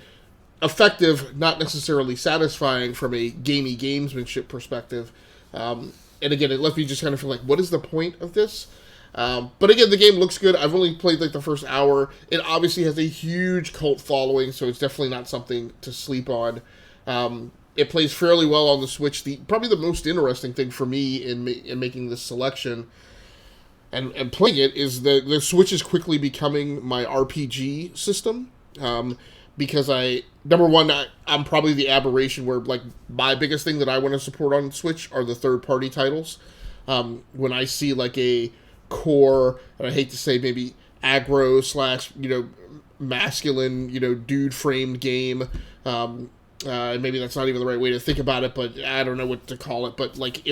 effective, not necessarily satisfying from a gamey gamesmanship perspective. And again, it left me just kind of feel like, what is the point of this? But again, the game looks good. I've only played like the first hour. It obviously has a huge cult following, so it's definitely not something to sleep on. It plays fairly well on the Switch. Probably the most interesting thing for me in making this selection and playing it is the Switch is quickly becoming my RPG system. Because number one, I'm probably the aberration where like my biggest thing that I want to support on Switch are the third-party titles. When I see like a core, and I hate to say maybe aggro / masculine, dude-framed game, maybe that's not even the right way to think about it, but I don't know what to call it. But like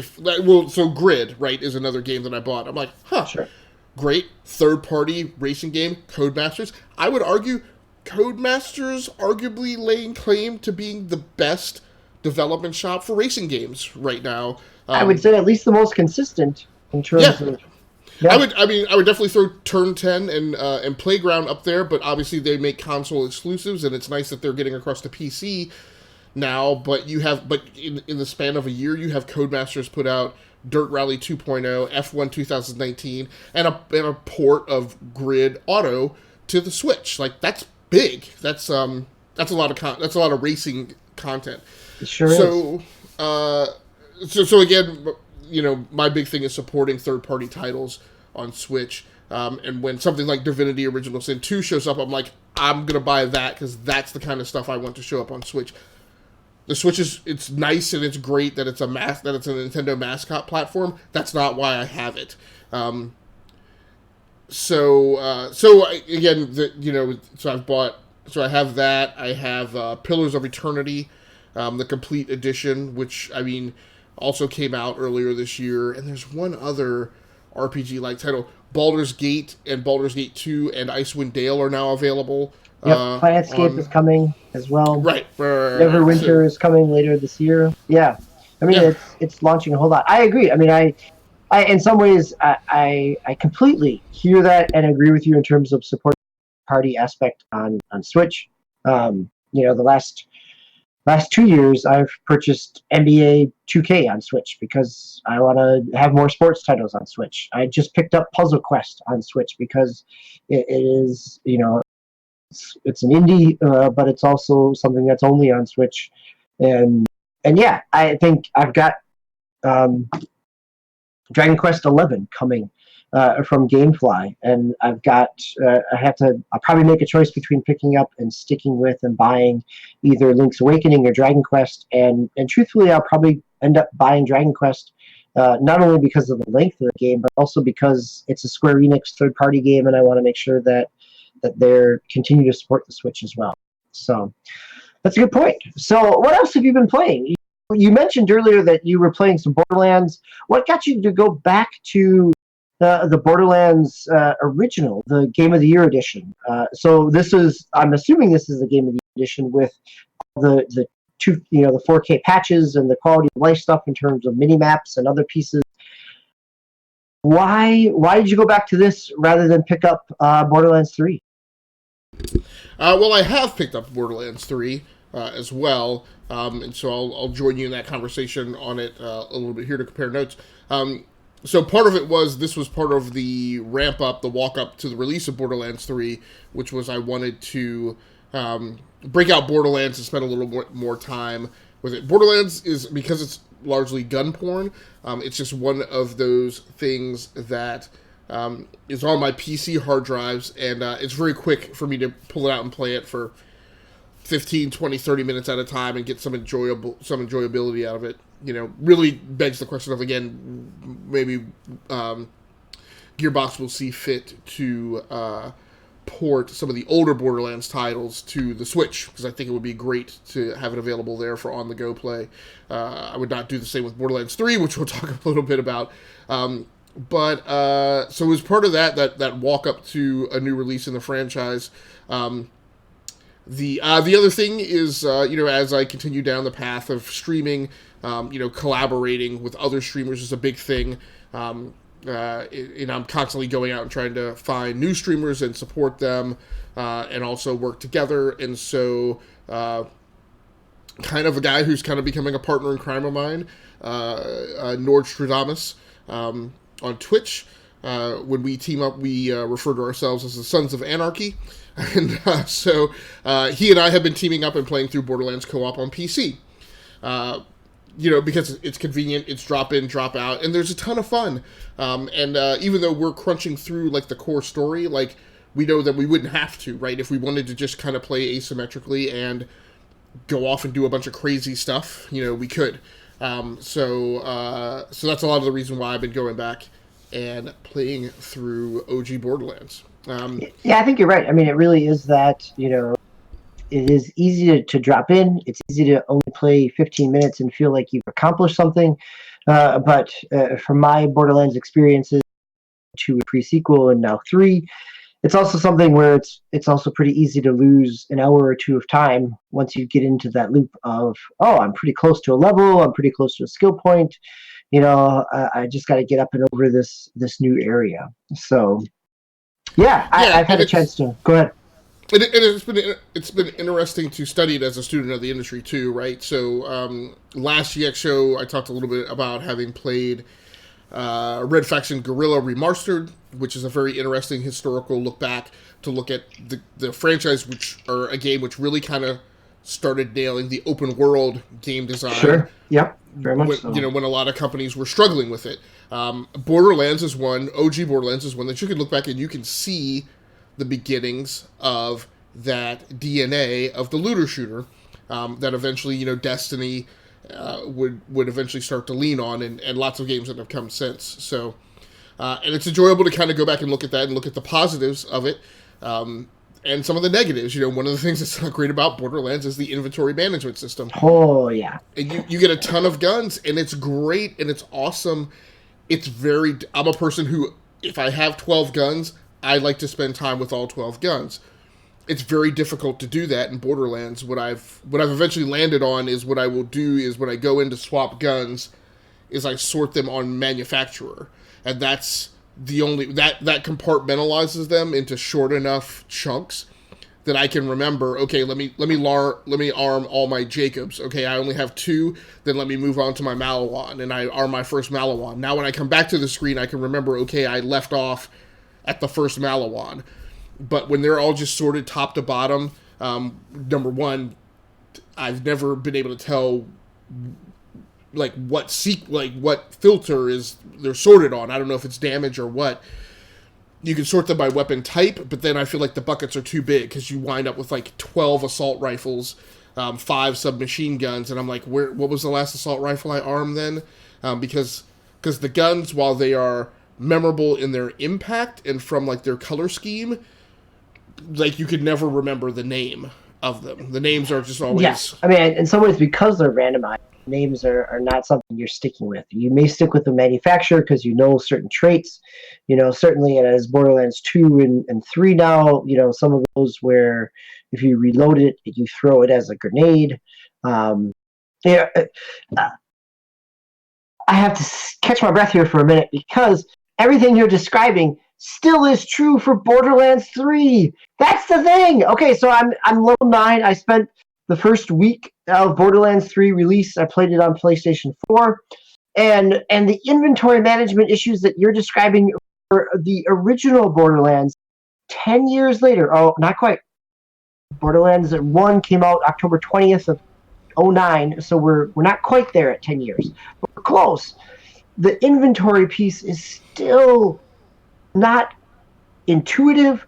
so Grid, right, is another game that I bought. I'm like, sure. Great third-party racing game, Codemasters. I would argue Codemasters arguably laying claim to being the best development shop for racing games right now. I would say at least the most consistent in terms of. Yeah. I would definitely throw Turn 10 and Playground up there, but obviously they make console exclusives, and it's nice that they're getting across to PC now. But in the span of a year, you have Codemasters put out Dirt Rally 2.0, F1 2019, and a port of Grid Auto to the Switch. Like that's big. That's a lot of racing content. It sure is. So again, my big thing is supporting third-party titles on Switch. And when something like Divinity Original Sin 2 shows up, I'm like, I'm going to buy that because that's the kind of stuff I want to show up on Switch. The Switch it's nice and it's great that it's a Nintendo mascot platform. That's not why I have it. So I have that. I have Pillars of Eternity, the complete edition, which also came out earlier this year, and there's one other RPG-like title. Baldur's Gate and Baldur's Gate 2 and Icewind Dale are now available. Yep, Planetscape is coming as well. Right. Neverwinter is coming later this year. Yeah. It's launching a whole lot. I agree. I in some ways, I completely hear that and agree with you in terms of support party aspect on Switch. The last 2 years, I've purchased NBA 2K on Switch because I want to have more sports titles on Switch. I just picked up Puzzle Quest on Switch because it is, it's an indie, but it's also something that's only on Switch. And yeah, I think I've got Dragon Quest XI coming from GameFly, and I've got I'll probably make a choice between picking up and sticking with and buying either Link's Awakening or Dragon Quest, and truthfully I'll probably end up buying Dragon Quest not only because of the length of the game, but also because it's a Square Enix third-party game, and I want to make sure that they're continue to support the Switch as well. So that's a good point. So what else have you been playing? You mentioned earlier that you were playing some Borderlands. What got you to go back to the Borderlands original, the Game of the Year edition? So I'm assuming this is the Game of the Year edition with the 4K patches and the quality of life stuff in terms of mini maps and other pieces. Why did you go back to this rather than pick up Borderlands 3? Well, I have picked up Borderlands 3 as well, and so I'll join you in that conversation on it a little bit here to compare notes. So part of it was part of the ramp up, the walk up to the release of Borderlands 3, which was I wanted to break out Borderlands and spend a little more time with it. Borderlands is, because it's largely gun porn, it's just one of those things that is on my PC hard drives, and it's very quick for me to pull it out and play it for 15, 20, 30 minutes at a time and get some enjoyability out of it. Really begs the question of, again, maybe Gearbox will see fit to port some of the older Borderlands titles to the Switch, because I think it would be great to have it available there for on-the-go play. I would not do the same with Borderlands 3, which we'll talk a little bit about. But so as part of that walk up to a new release in the franchise, the other thing is, as I continue down the path of streaming, collaborating with other streamers is a big thing. And I'm constantly going out and trying to find new streamers and support them, and also work together. And so, kind of a guy who's kind of becoming a partner in crime of mine, Nordstradamus, on Twitch. When we team up, we refer to ourselves as the Sons of Anarchy. And so he and I have been teaming up and playing through Borderlands co-op on PC. Because it's convenient, it's drop in, drop out, and there's a ton of fun. And even though we're crunching through like the core story, like we know that we wouldn't have to, right? If we wanted to just kind of play asymmetrically and go off and do a bunch of crazy stuff, we could. So that's a lot of the reason why I've been going back and playing through OG Borderlands. Yeah, I think you're right. I mean, it really is that, it is easy to drop in. It's easy to only play 15 minutes and feel like you've accomplished something. But from my Borderlands experiences, to a pre-sequel and now 3, it's also something where it's also pretty easy to lose an hour or two of time once you get into that loop of, I'm pretty close to a level, I'm pretty close to a skill point. I just got to get up and over this new area. So, I've had a chance to. Go ahead. It's been interesting to study it as a student of the industry too, right? So last EX show, I talked a little bit about having played Red Faction Guerrilla Remastered, which is a very interesting historical look back to look at the franchise, or a game which really kind of started nailing the open world game design. Sure. Yep. Very much so. When a lot of companies were struggling with it. Borderlands is one. OG Borderlands is one that you can look back and you can see the beginnings of that DNA of the looter shooter that eventually, Destiny would eventually start to lean on, and lots of games that have come since. So, and it's enjoyable to kind of go back and look at that and look at the positives of it, and some of the negatives. One of the things that's not great about Borderlands is the inventory management system. Oh, yeah. And you get a ton of guns, and it's great, and it's awesome. I'm a person who, if I have 12 guns, I like to spend time with all 12 guns. It's very difficult to do that in Borderlands. What I've eventually landed on is what I will do is when I go in to swap guns, is I sort them on manufacturer. And that's the only, that compartmentalizes them into short enough chunks that I can remember, okay, let me arm all my Jacobs. Okay, I only have 2, then let me move on to my Malawan, and I arm my first Malawan. Now when I come back to the screen, I can remember, okay, I left off at the first Malawan. But when they're all just sorted top to bottom, number one, I've never been able to tell what filter is they're sorted on. I don't know if it's damage or what. You can sort them by weapon type, but then I feel like the buckets are too big because you wind up with 12 assault rifles, 5 submachine guns, and I'm like, what was the last assault rifle I armed then? Because the guns, while they are memorable in their impact and from their color scheme, you could never remember the name of them. The names are just always... Yes, I mean, in some ways, because they're randomized, names are not something you're sticking with. You may stick with the manufacturer because you know certain traits. Certainly as Borderlands 2 and 3 now, some of those where if you reload it, you throw it as a grenade. I have to catch my breath here for a minute because everything you're describing still is true for Borderlands 3. That's the thing. Okay, so I'm level 9. I spent the first week of Borderlands 3 release. I played it on PlayStation 4. And the inventory management issues that you're describing for the original Borderlands 10 years later. Oh, not quite. Borderlands 1 came out October 20th of 2009, so we're not quite there at 10 years. But we're close. The inventory piece is still not intuitive,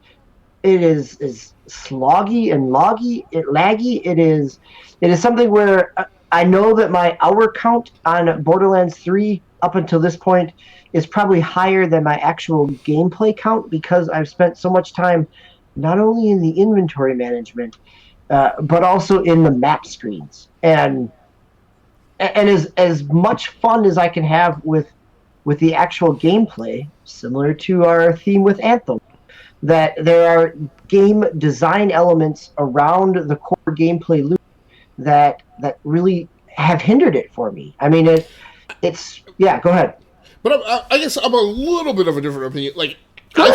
is sloggy and laggy. It is something where I know that my hour count on Borderlands 3 up until this point is probably higher than my actual gameplay count because I've spent so much time not only in the inventory management but also in the map screens and as much fun as I can have with the actual gameplay, similar to our theme with Anthem, that there are game design elements around the core gameplay loop that really have hindered it for me. I mean, it's yeah. Go ahead. But I guess I'm a little bit of a different opinion. Like, Good,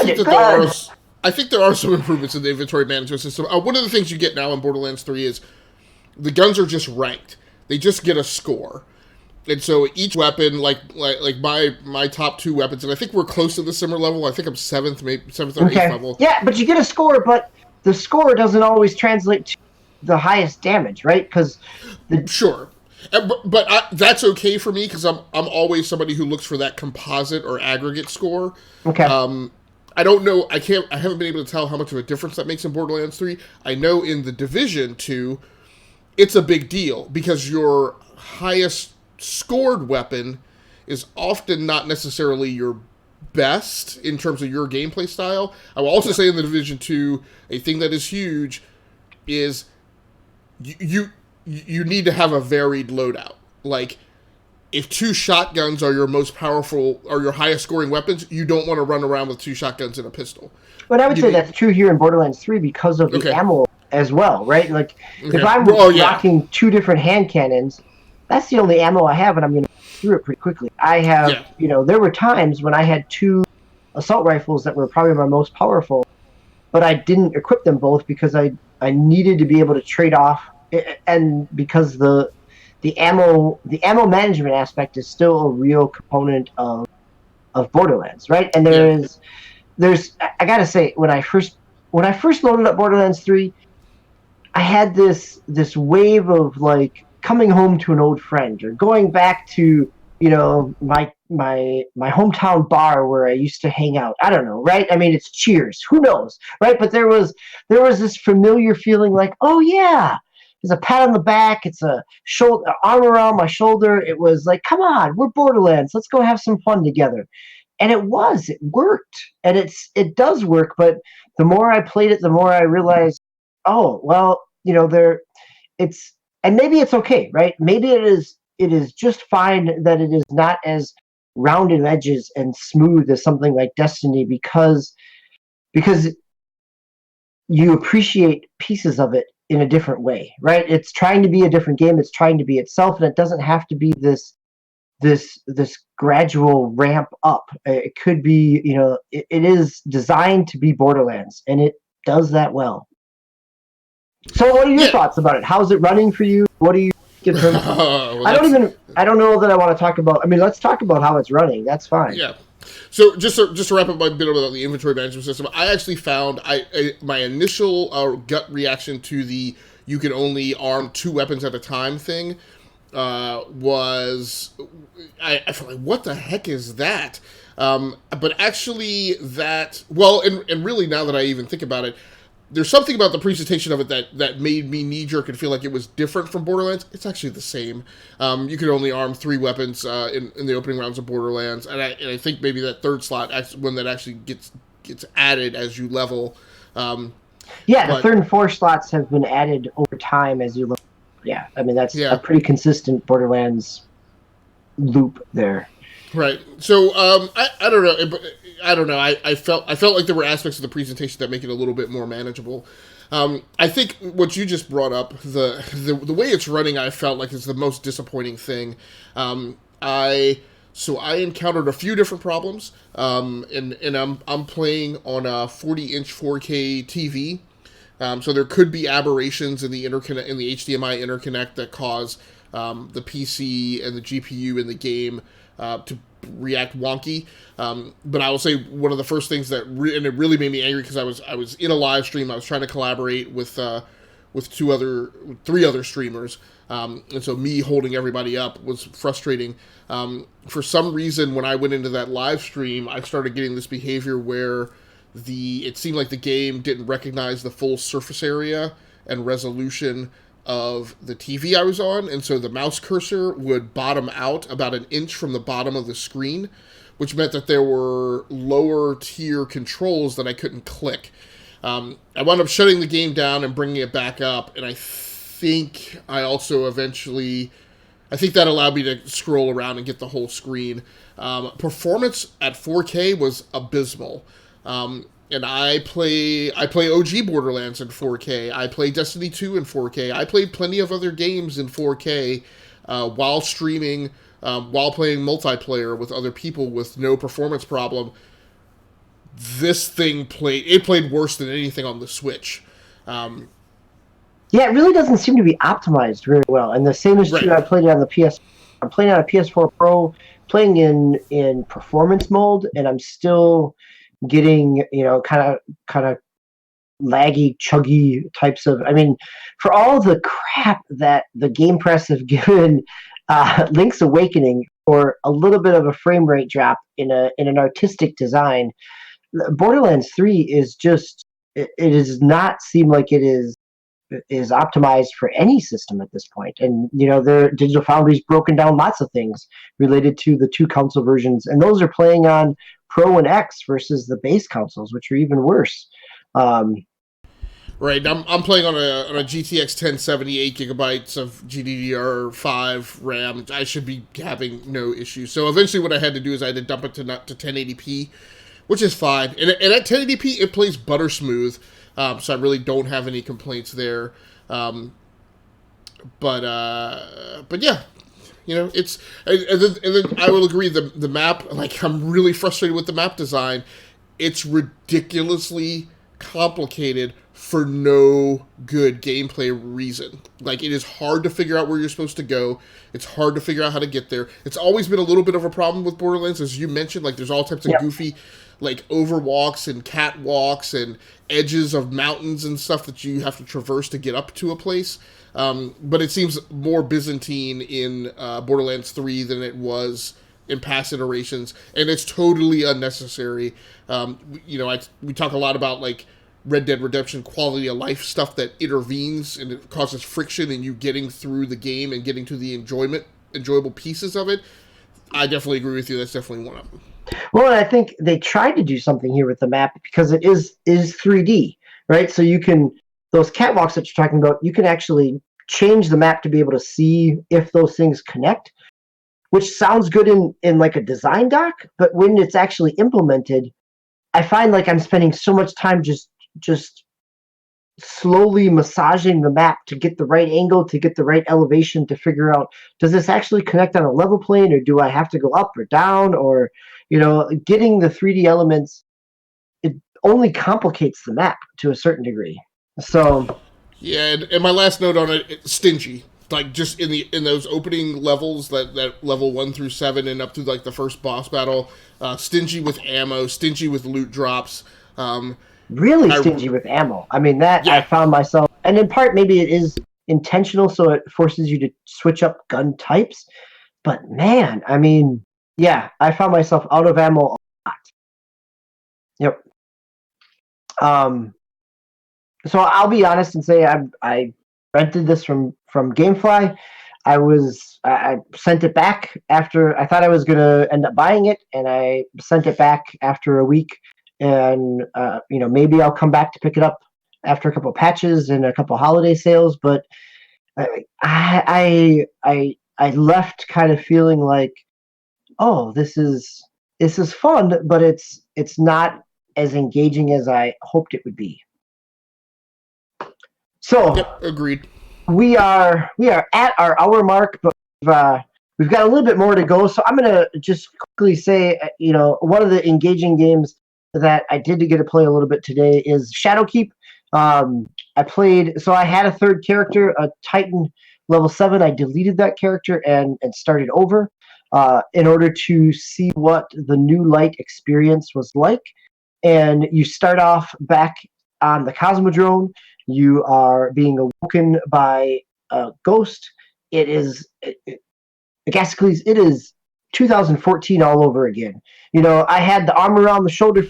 I think there are some improvements in the inventory management system. One of the things you get now in Borderlands 3 is the guns are just ranked. They just get a score. And so each weapon, like my top 2 weapons, and I think we're close to the similar level. I think I'm 7th or 8th level. Yeah, but you get a score, but the score doesn't always translate to the highest damage, right? Because sure, but that's okay for me because I'm always somebody who looks for that composite or aggregate score. Okay. I don't know. I haven't been able to tell how much of a difference that makes in Borderlands 3. I know in the Division 2, it's a big deal because your highest scored weapon is often not necessarily your best in terms of your gameplay style. I will also say in the Division 2, a thing that is huge is you need to have a varied loadout. Like, if 2 shotguns are your most powerful or your highest scoring weapons, you don't want to run around with 2 shotguns and a pistol. But I would say that's true here in Borderlands 3 because of the ammo as well, right? Like, if I'm rocking 2 different hand cannons, that's the only ammo I have, and I'm going to through it pretty quickly. I have, there were times when I had 2 assault rifles that were probably my most powerful, but I didn't equip them both because I needed to be able to trade off, and because the ammo management aspect is still a real component of Borderlands, right? And there's I gotta say, when I first loaded up Borderlands 3, I had this wave of like coming home to an old friend or going back to my hometown bar where I used to hang out. I don't know, right? I mean, it's Cheers. Who knows, right? But there was this familiar feeling like, oh yeah, there's a pat on the back. It's a arm around my shoulder. It was like, come on, we're Borderlands. Let's go have some fun together. And it worked, and it does work. But the more I played it, the more I realized, oh well, and maybe it's okay, right? Maybe it is just fine that it is not as rounded edges and smooth as something like Destiny because you appreciate pieces of it in a different way, right? It's trying to be a different game. It's trying to be itself, and it doesn't have to be this gradual ramp up. It could be, it is designed to be Borderlands, and it does that well. So what are your thoughts about it? How's it running for you? What do you think in terms of... I don't know that I want to talk about... I mean, let's talk about how it's running. That's fine. Yeah. So just to wrap up my bit about the inventory management system, I actually found my initial gut reaction to the you can only arm 2 weapons at a time thing was... I felt like, what the heck is that? But actually that... Well, and really now that I even think about it, there's something about the presentation of it that made me knee-jerk and feel like it was different from Borderlands. It's actually the same. You could only arm 3 weapons in the opening rounds of Borderlands, and I think maybe that 3rd slot, when that actually gets added as you level. The 3rd and 4th slots have been added over time as you level. Yeah, I mean, that's a pretty consistent Borderlands loop there. Right. So I don't know. I don't know. I felt like there were aspects of the presentation that make it a little bit more manageable. I think what you just brought up, the way it's running, I felt like is the most disappointing thing. I encountered a few different problems, and I'm playing on a 40-inch 4K TV. So there could be aberrations in the interconnect, in the HDMI interconnect, that cause the PC and the GPU in the game to react wonky. But I will say one of the first things that and it really made me angry because I was in a live stream. I was trying to collaborate with 3 other streamers, and so me holding everybody up was frustrating. For some reason, when I went into that live stream, I started getting this behavior where it seemed like the game didn't recognize the full surface area and resolution of the TV I was on, and so the mouse cursor would bottom out about an inch from the bottom of the screen, which meant that there were lower tier controls that I couldn't click. I wound up shutting the game down and bringing it back up, and I think I also eventually... I think that allowed me to scroll around and get the whole screen. Performance at 4K was abysmal. And I play OG Borderlands in 4K. I play Destiny 2 in 4K. I played plenty of other games in 4K while streaming, while playing multiplayer with other people with no performance problem. This thing played worse than anything on the Switch. Yeah, it really doesn't seem to be optimized very well. And the same is true. Right. I played it on the PS. I'm playing on a PS4 Pro, playing in performance mode, and I'm still getting, kind of laggy, chuggy types of. I mean, for all the crap that the Game Press have given Link's Awakening for a little bit of a frame rate drop in an artistic design, Borderlands 3 is just. It does not seem like it is optimized for any system at this point. And, their Digital Foundry's broken down lots of things related to the 2 console versions, and those are playing on Pro and X versus the base consoles, which are even worse. Right, I'm playing on a GTX 1070, 8 gigabytes of GDDR5 RAM. I should be having no issues. So eventually what I had to do is I had to dump it to 1080p, which is fine. And at 1080p, it plays butter smooth. So I really don't have any complaints there. But yeah, it's, and then I will agree the map, like, I'm really frustrated with the map design. It's ridiculously complicated for no good gameplay reason. Like, it is hard to figure out where you're supposed to go. It's hard to figure out how to get there. It's always been a little bit of a problem with Borderlands, as you mentioned. Like, there's all types of goofy, like, overwalks and catwalks and edges of mountains and stuff that you have to traverse to get up to a place. But it seems more Byzantine in Borderlands 3 than it was in past iterations, and it's totally unnecessary. We talk a lot about, like, Red Dead Redemption quality of life stuff that intervenes and it causes friction in you getting through the game and getting to the enjoyable pieces of it. I definitely agree with you. That's definitely one of them. Well, and I think they tried to do something here with the map because it is 3D, right? So you can, those catwalks that you're talking about, you can actually change the map to be able to see if those things connect, which sounds good in like a design doc, but when it's actually implemented, I find like I'm spending so much time just slowly massaging the map to get the right angle, to get the right elevation, to figure out, does this actually connect on a level plane, or do I have to go up or down? Or, getting the 3D elements, it only complicates the map to a certain degree. So yeah, and my last note on it, it's stingy. Like, just in those opening levels, that level 1 through 7 and up to like the first boss battle, stingy with ammo, stingy with loot drops. Really stingy with ammo. I mean, that I found myself, and in part maybe it is intentional, so it forces you to switch up gun types. But man, I mean, yeah, I found myself out of ammo a lot. Yep. So I'll be honest and say I rented this from GameFly. I sent it back after I thought I was gonna end up buying it, and I sent it back after a week. And maybe I'll come back to pick it up after a couple of patches and a couple of holiday sales. But I left kind of feeling like, oh, this is fun, but it's not as engaging as I hoped it would be. So agreed. We are at our hour mark, but we've got a little bit more to go. So I'm gonna just quickly say, one of the engaging games that I did to get to play a little bit today is Shadowkeep. I had a third character, a Titan level 7. I deleted that character and started over in order to see what the new light experience was like. And you start off back on the Cosmodrome. You are being awoken by a ghost. It is Agasicles. It is 2014 all over again. I had the arm around the shoulder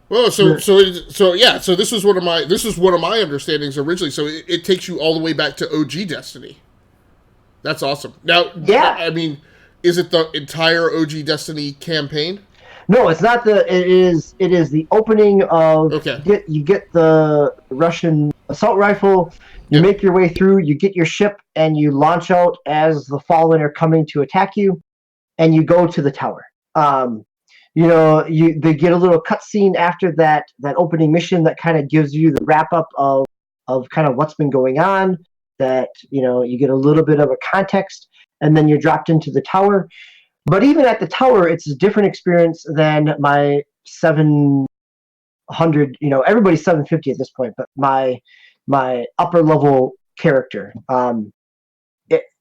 Well, so this was one of my understandings originally. So it takes you all the way back to OG Destiny. That's awesome. Now, Yeah. I mean, is it the entire OG Destiny campaign? No, it's not the. It is the opening of. Okay. You get the Russian assault rifle. You Yep. make your way through. You get your ship, and you launch out as the Fallen are coming to attack you, and you go to the tower. They get a little cutscene after that opening mission that kind of gives you the wrap up of kind of what's been going on. That you get a little bit of a context, and then you're dropped into the tower. But even at the tower, it's a different experience than my 700. Everybody's 750 at this point, but my upper level character.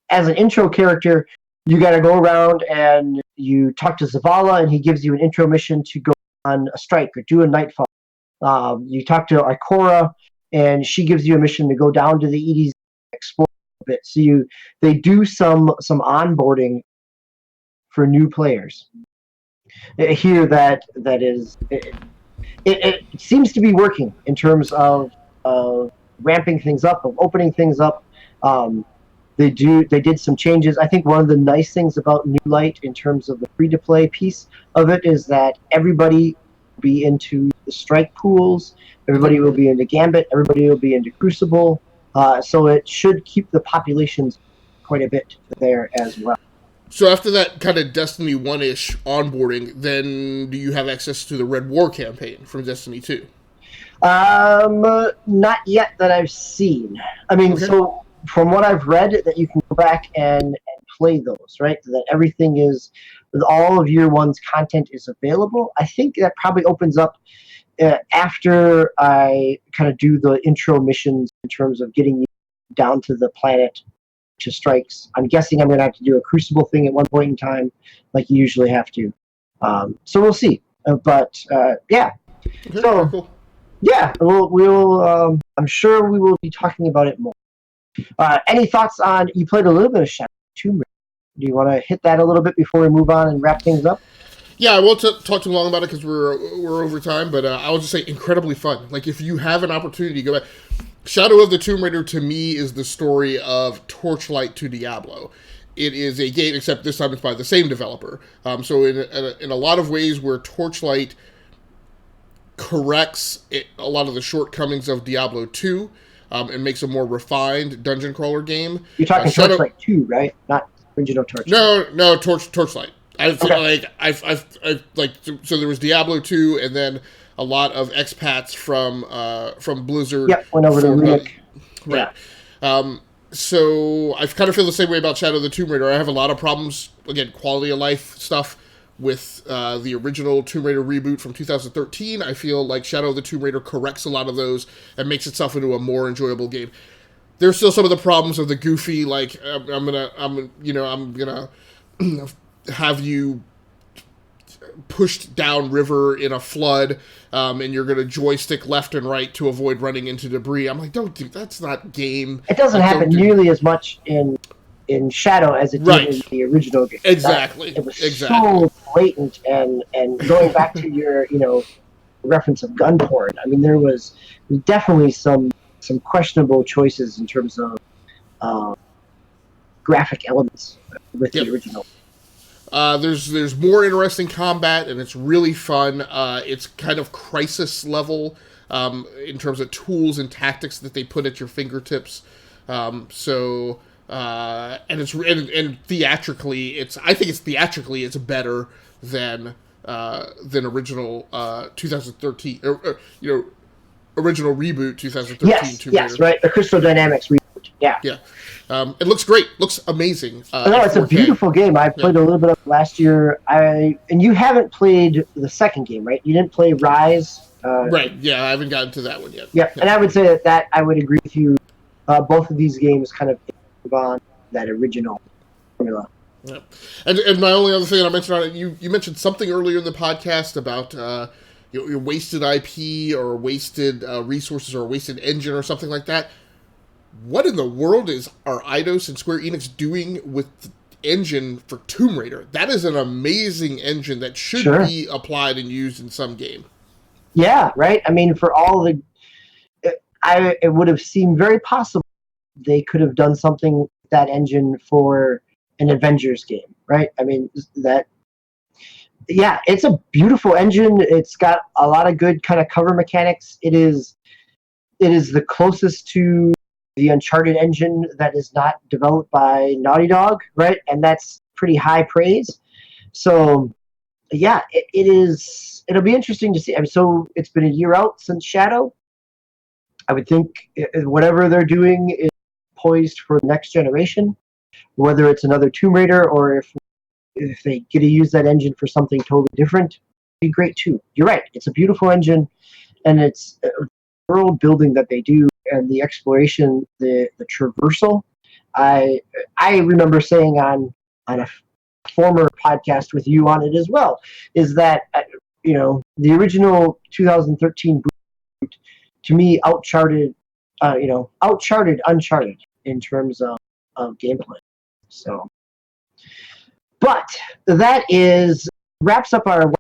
As an intro character, you got to go around and you talk to Zavala, and he gives you an intro mission to go on a strike or do a nightfall. You talk to Ikora, and she gives you a mission to go down to the EDZ and explore a bit. So they do some onboarding for new players. Here, that is it seems to be working in terms of ramping things up, of opening things up. They did some changes. I think one of the nice things about New Light in terms of the free-to-play piece of it is that everybody will be into the strike pools, everybody will be into Gambit, everybody will be into Crucible, so it should keep the populations quite a bit there as well. So after that kind of Destiny 1-ish onboarding, then do you have access to the Red War campaign from Destiny 2? Not yet that I've seen. I mean, Okay. So from what I've read, that you can go back and play those, right? That everything is, all of Year One's content is available. I think that probably opens up after I kind of do the intro missions in terms of getting you down to the planet to strikes. I'm guessing I'm going to have to do a Crucible thing at one point in time, like you usually have to. So we'll see. Yeah. Okay, So very cool. yeah, we'll I'm sure we will be talking about it more. Any thoughts on? You played a little bit of Shadow Tomb Raider. Do you want to hit that a little bit before we move on and wrap things up? Yeah, I won't talk too long about it because we're over time, but I'll just say incredibly fun. Like, if you have an opportunity to go back, Shadow of the Tomb Raider to me is the story of Torchlight to Diablo. It is a game, except this time it's by the same developer. So in a lot of ways where Torchlight corrects a lot of the shortcomings of Diablo 2 and makes a more refined dungeon crawler game. You're talking Torchlight 2, right? Not original Torchlight. No, Torchlight. So there was Diablo 2, and then a lot of expats from Blizzard. Yep, went over to Runic. Right. Yeah. So I kind of feel the same way about Shadow of the Tomb Raider. I have a lot of problems, again, quality of life stuff with the original Tomb Raider reboot from 2013. I feel like Shadow of the Tomb Raider corrects a lot of those and makes itself into a more enjoyable game. There's still some of the problems of the goofy, like I'm gonna have you pushed down river in a flood, and you're going to joystick left and right to avoid running into debris. I'm like, don't do that's not game. It doesn't happen nearly as much in Shadow as it did in the original game. Exactly. It was so blatant, and going back to your reference of gun porn. I mean, there was definitely some questionable choices in terms of graphic elements with the original. There's more interesting combat, and it's really fun. It's kind of Crisis level in terms of tools and tactics that they put at your fingertips. And theatrically, I think it's better than original 2013 original reboot 2013. Yes, right. The Crystal Dynamics reboot. Yeah. Yeah. It looks great. Looks amazing. No, it's 4K. A beautiful game. I played a little bit of it last year. And you haven't played the second game, right? You didn't play Rise. Right. Yeah, I haven't gotten to that one yet. Yeah, and I would say that I would agree with you. Both of these games kind of move on that original formula. Yeah. And my only other thing that I mentioned on it, you mentioned something earlier in the podcast about your wasted IP or wasted resources or wasted engine or something like that. What in the world are Eidos and Square Enix doing with the engine for Tomb Raider? That is an amazing engine that should be applied and used in some game. Yeah, right. I mean, for all the, it would have seemed very possible they could have done something with that engine for an Avengers game, right? I mean, that, yeah, it's a beautiful engine. It's got a lot of good kind of cover mechanics. It is the closest to the Uncharted engine that is not developed by Naughty Dog, right? And that's pretty high praise. So yeah, it is. It'll be interesting to see. I mean, so it's been a year out since Shadow. I would think whatever they're doing is poised for the next generation, whether it's another Tomb Raider or if they get to use that engine for something totally different, it'd be great too. You're right. It's a beautiful engine, and it's world building that they do and the exploration, the traversal. I remember saying on a former podcast with you on it as well, is that the original 2013 boot to me outcharted Uncharted in terms of gameplay. So, but that wraps up our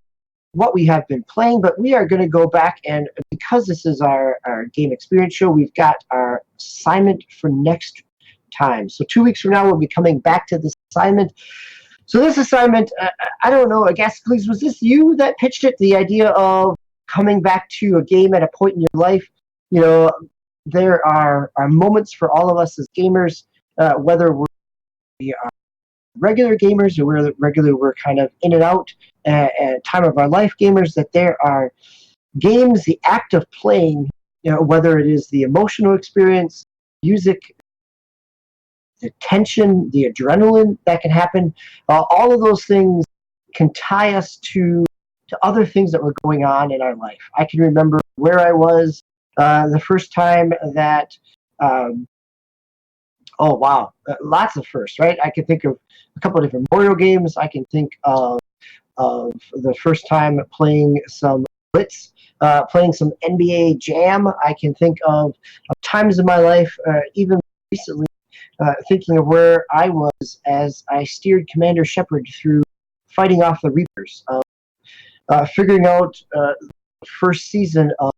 what we have been playing, but we are going to go back, and because this is our game experience show, we've got our assignment for next time. So 2 weeks from now, we'll be coming back to this assignment. So this assignment, I don't know, Agasicles, was this you that pitched it? The idea of coming back to a game at a point in your life? There are moments for all of us as gamers, whether we are regular gamers or we're kind of in and out at time of our life gamers, that there are games, the act of playing, whether it is the emotional experience, music, the tension, the adrenaline that can happen, all of those things can tie us to other things that were going on in our life. I can remember where I was the first time that oh wow, lots of firsts, right? I can think of a couple of different Mario games. I can think of the first time playing some Blitz, playing some NBA Jam. I can think of times in my life, even recently, thinking of where I was as I steered Commander Shepard through fighting off the Reapers, figuring out the first season of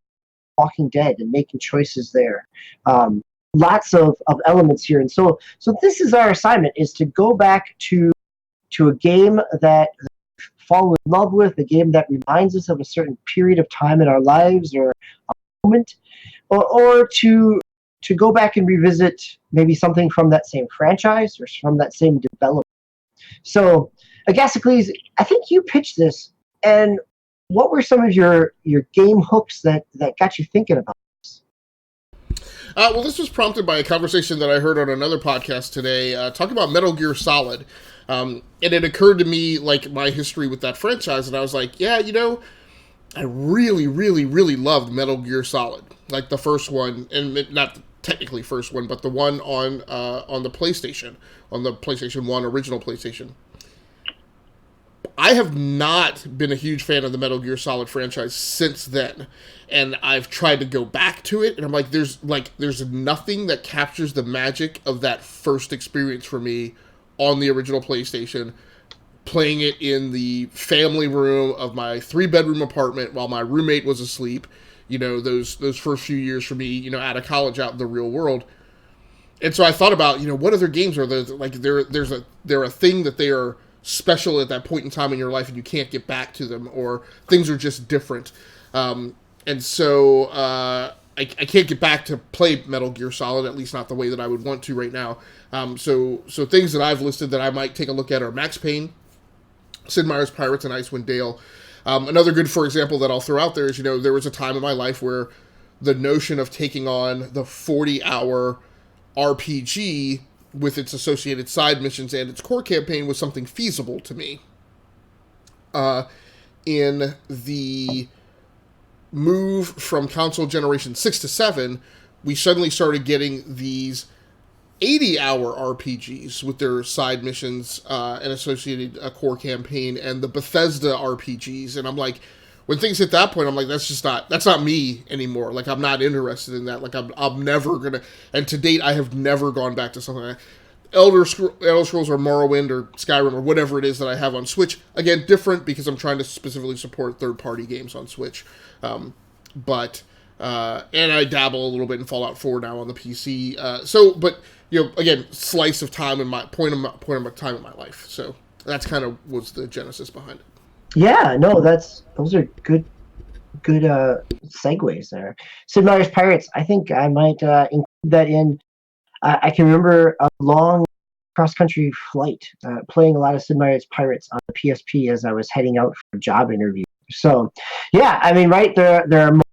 Walking Dead and making choices there. Lots of elements here, and so this is our assignment: is to go back to a game that we've fallen in love with, a game that reminds us of a certain period of time in our lives or a moment, or to go back and revisit maybe something from that same franchise or from that same development. So, Agasicles, I think you pitched this, and what were some of your game hooks that got you thinking about this? Well, this was prompted by a conversation that I heard on another podcast today, talking about Metal Gear Solid. And it occurred to me, like, my history with that franchise, and I was like, yeah, I really, really, really loved Metal Gear Solid. Like, the first one, and not technically first one, but the one on the PlayStation, on the PlayStation 1, original PlayStation. I have not been a huge fan of the Metal Gear Solid franchise since then, and I've tried to go back to it, and I'm like, there's nothing that captures the magic of that first experience for me on the original PlayStation, playing it in the family room of my 3-bedroom apartment while my roommate was asleep. Those first few years for me, out of college, out in the real world. And so I thought about, what other games are there? Like, they're a thing that they are special at that point in time in your life, and you can't get back to them, or things are just different. And so I can't get back to play Metal Gear Solid, at least not the way that I would want to right now. So things that I've listed that I might take a look at are Max Payne, Sid Meier's Pirates, and Icewind Dale. Another good, for example, that I'll throw out there is, there was a time in my life where the notion of taking on the 40-hour RPG with its associated side missions and its core campaign was something feasible to me. In the move from console generation 6 to 7, we suddenly started getting these 80-hour RPGs with their side missions and associated core campaign, and the Bethesda RPGs. And I'm like, when things hit that point, I'm like, that's not me anymore. Like, I'm not interested in that. Like, I'm never gonna. And to date, I have never gone back to something like that. Elder Scrolls or Morrowind or Skyrim or whatever it is that I have on Switch. Again, different because I'm trying to specifically support third-party games on Switch. but and I dabble a little bit in Fallout 4 now on the PC. But again, slice of time in my point of time in my life. So that's kind of was the genesis behind it. Yeah, no, those are good segues there. Sid Meier's Pirates. I think I might include that in. I can remember a long cross-country flight playing a lot of Sid Meier's Pirates on the PSP as I was heading out for a job interview. So, yeah, I mean, right, there are moments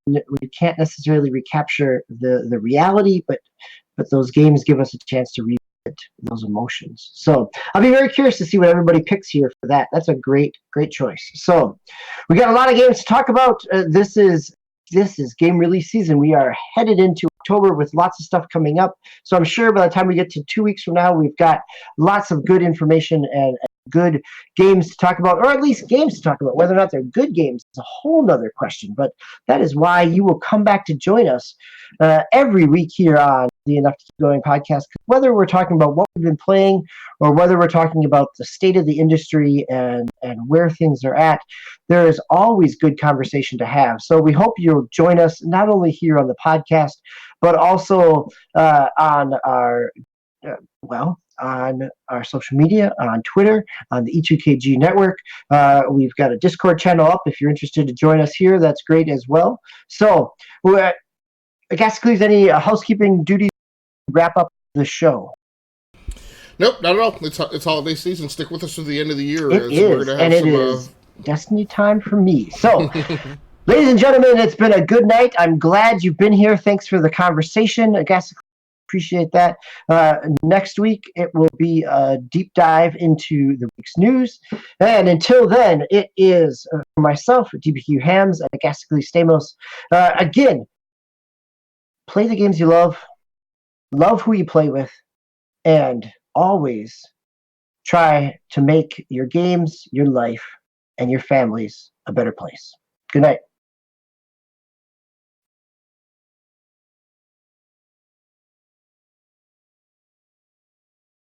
we can't necessarily recapture the reality, but those games give us a chance to revisit those emotions. So I'll be very curious to see what everybody picks here for that. That's a great choice. So we got a lot of games to talk about. This is game release season. We are headed into October with lots of stuff coming up. So I'm sure by the time we get to 2 weeks from now, we've got lots of good information and good games to talk about, or at least games to talk about. Whether or not they're good games is a whole nother question, but that is why you will come back to join us every week here on the Enough to Keep Going podcast. Whether we're talking about what we've been playing or whether we're talking about the state of the industry and where things are at, there is always good conversation to have. So we hope you'll join us not only here on the podcast, but also on our on our social media, on Twitter, on the E2KG Network. We've got a Discord channel up. If you're interested to join us here, that's great as well. So, Agasicles, any housekeeping duties to wrap up the show? Nope, not at all. It's holiday season. Stick with us to the end of the year. It is, and it is Destiny time for me. So, ladies and gentlemen, it's been a good night. I'm glad you've been here. Thanks for the conversation, Agasicles. Appreciate that. Next week, it will be a deep dive into the week's news. And until then, it is for myself, DBq Hams, and Agasicles Stamos. Again, play the games you love who you play with, and always try to make your games, your life, and your families a better place. Good night.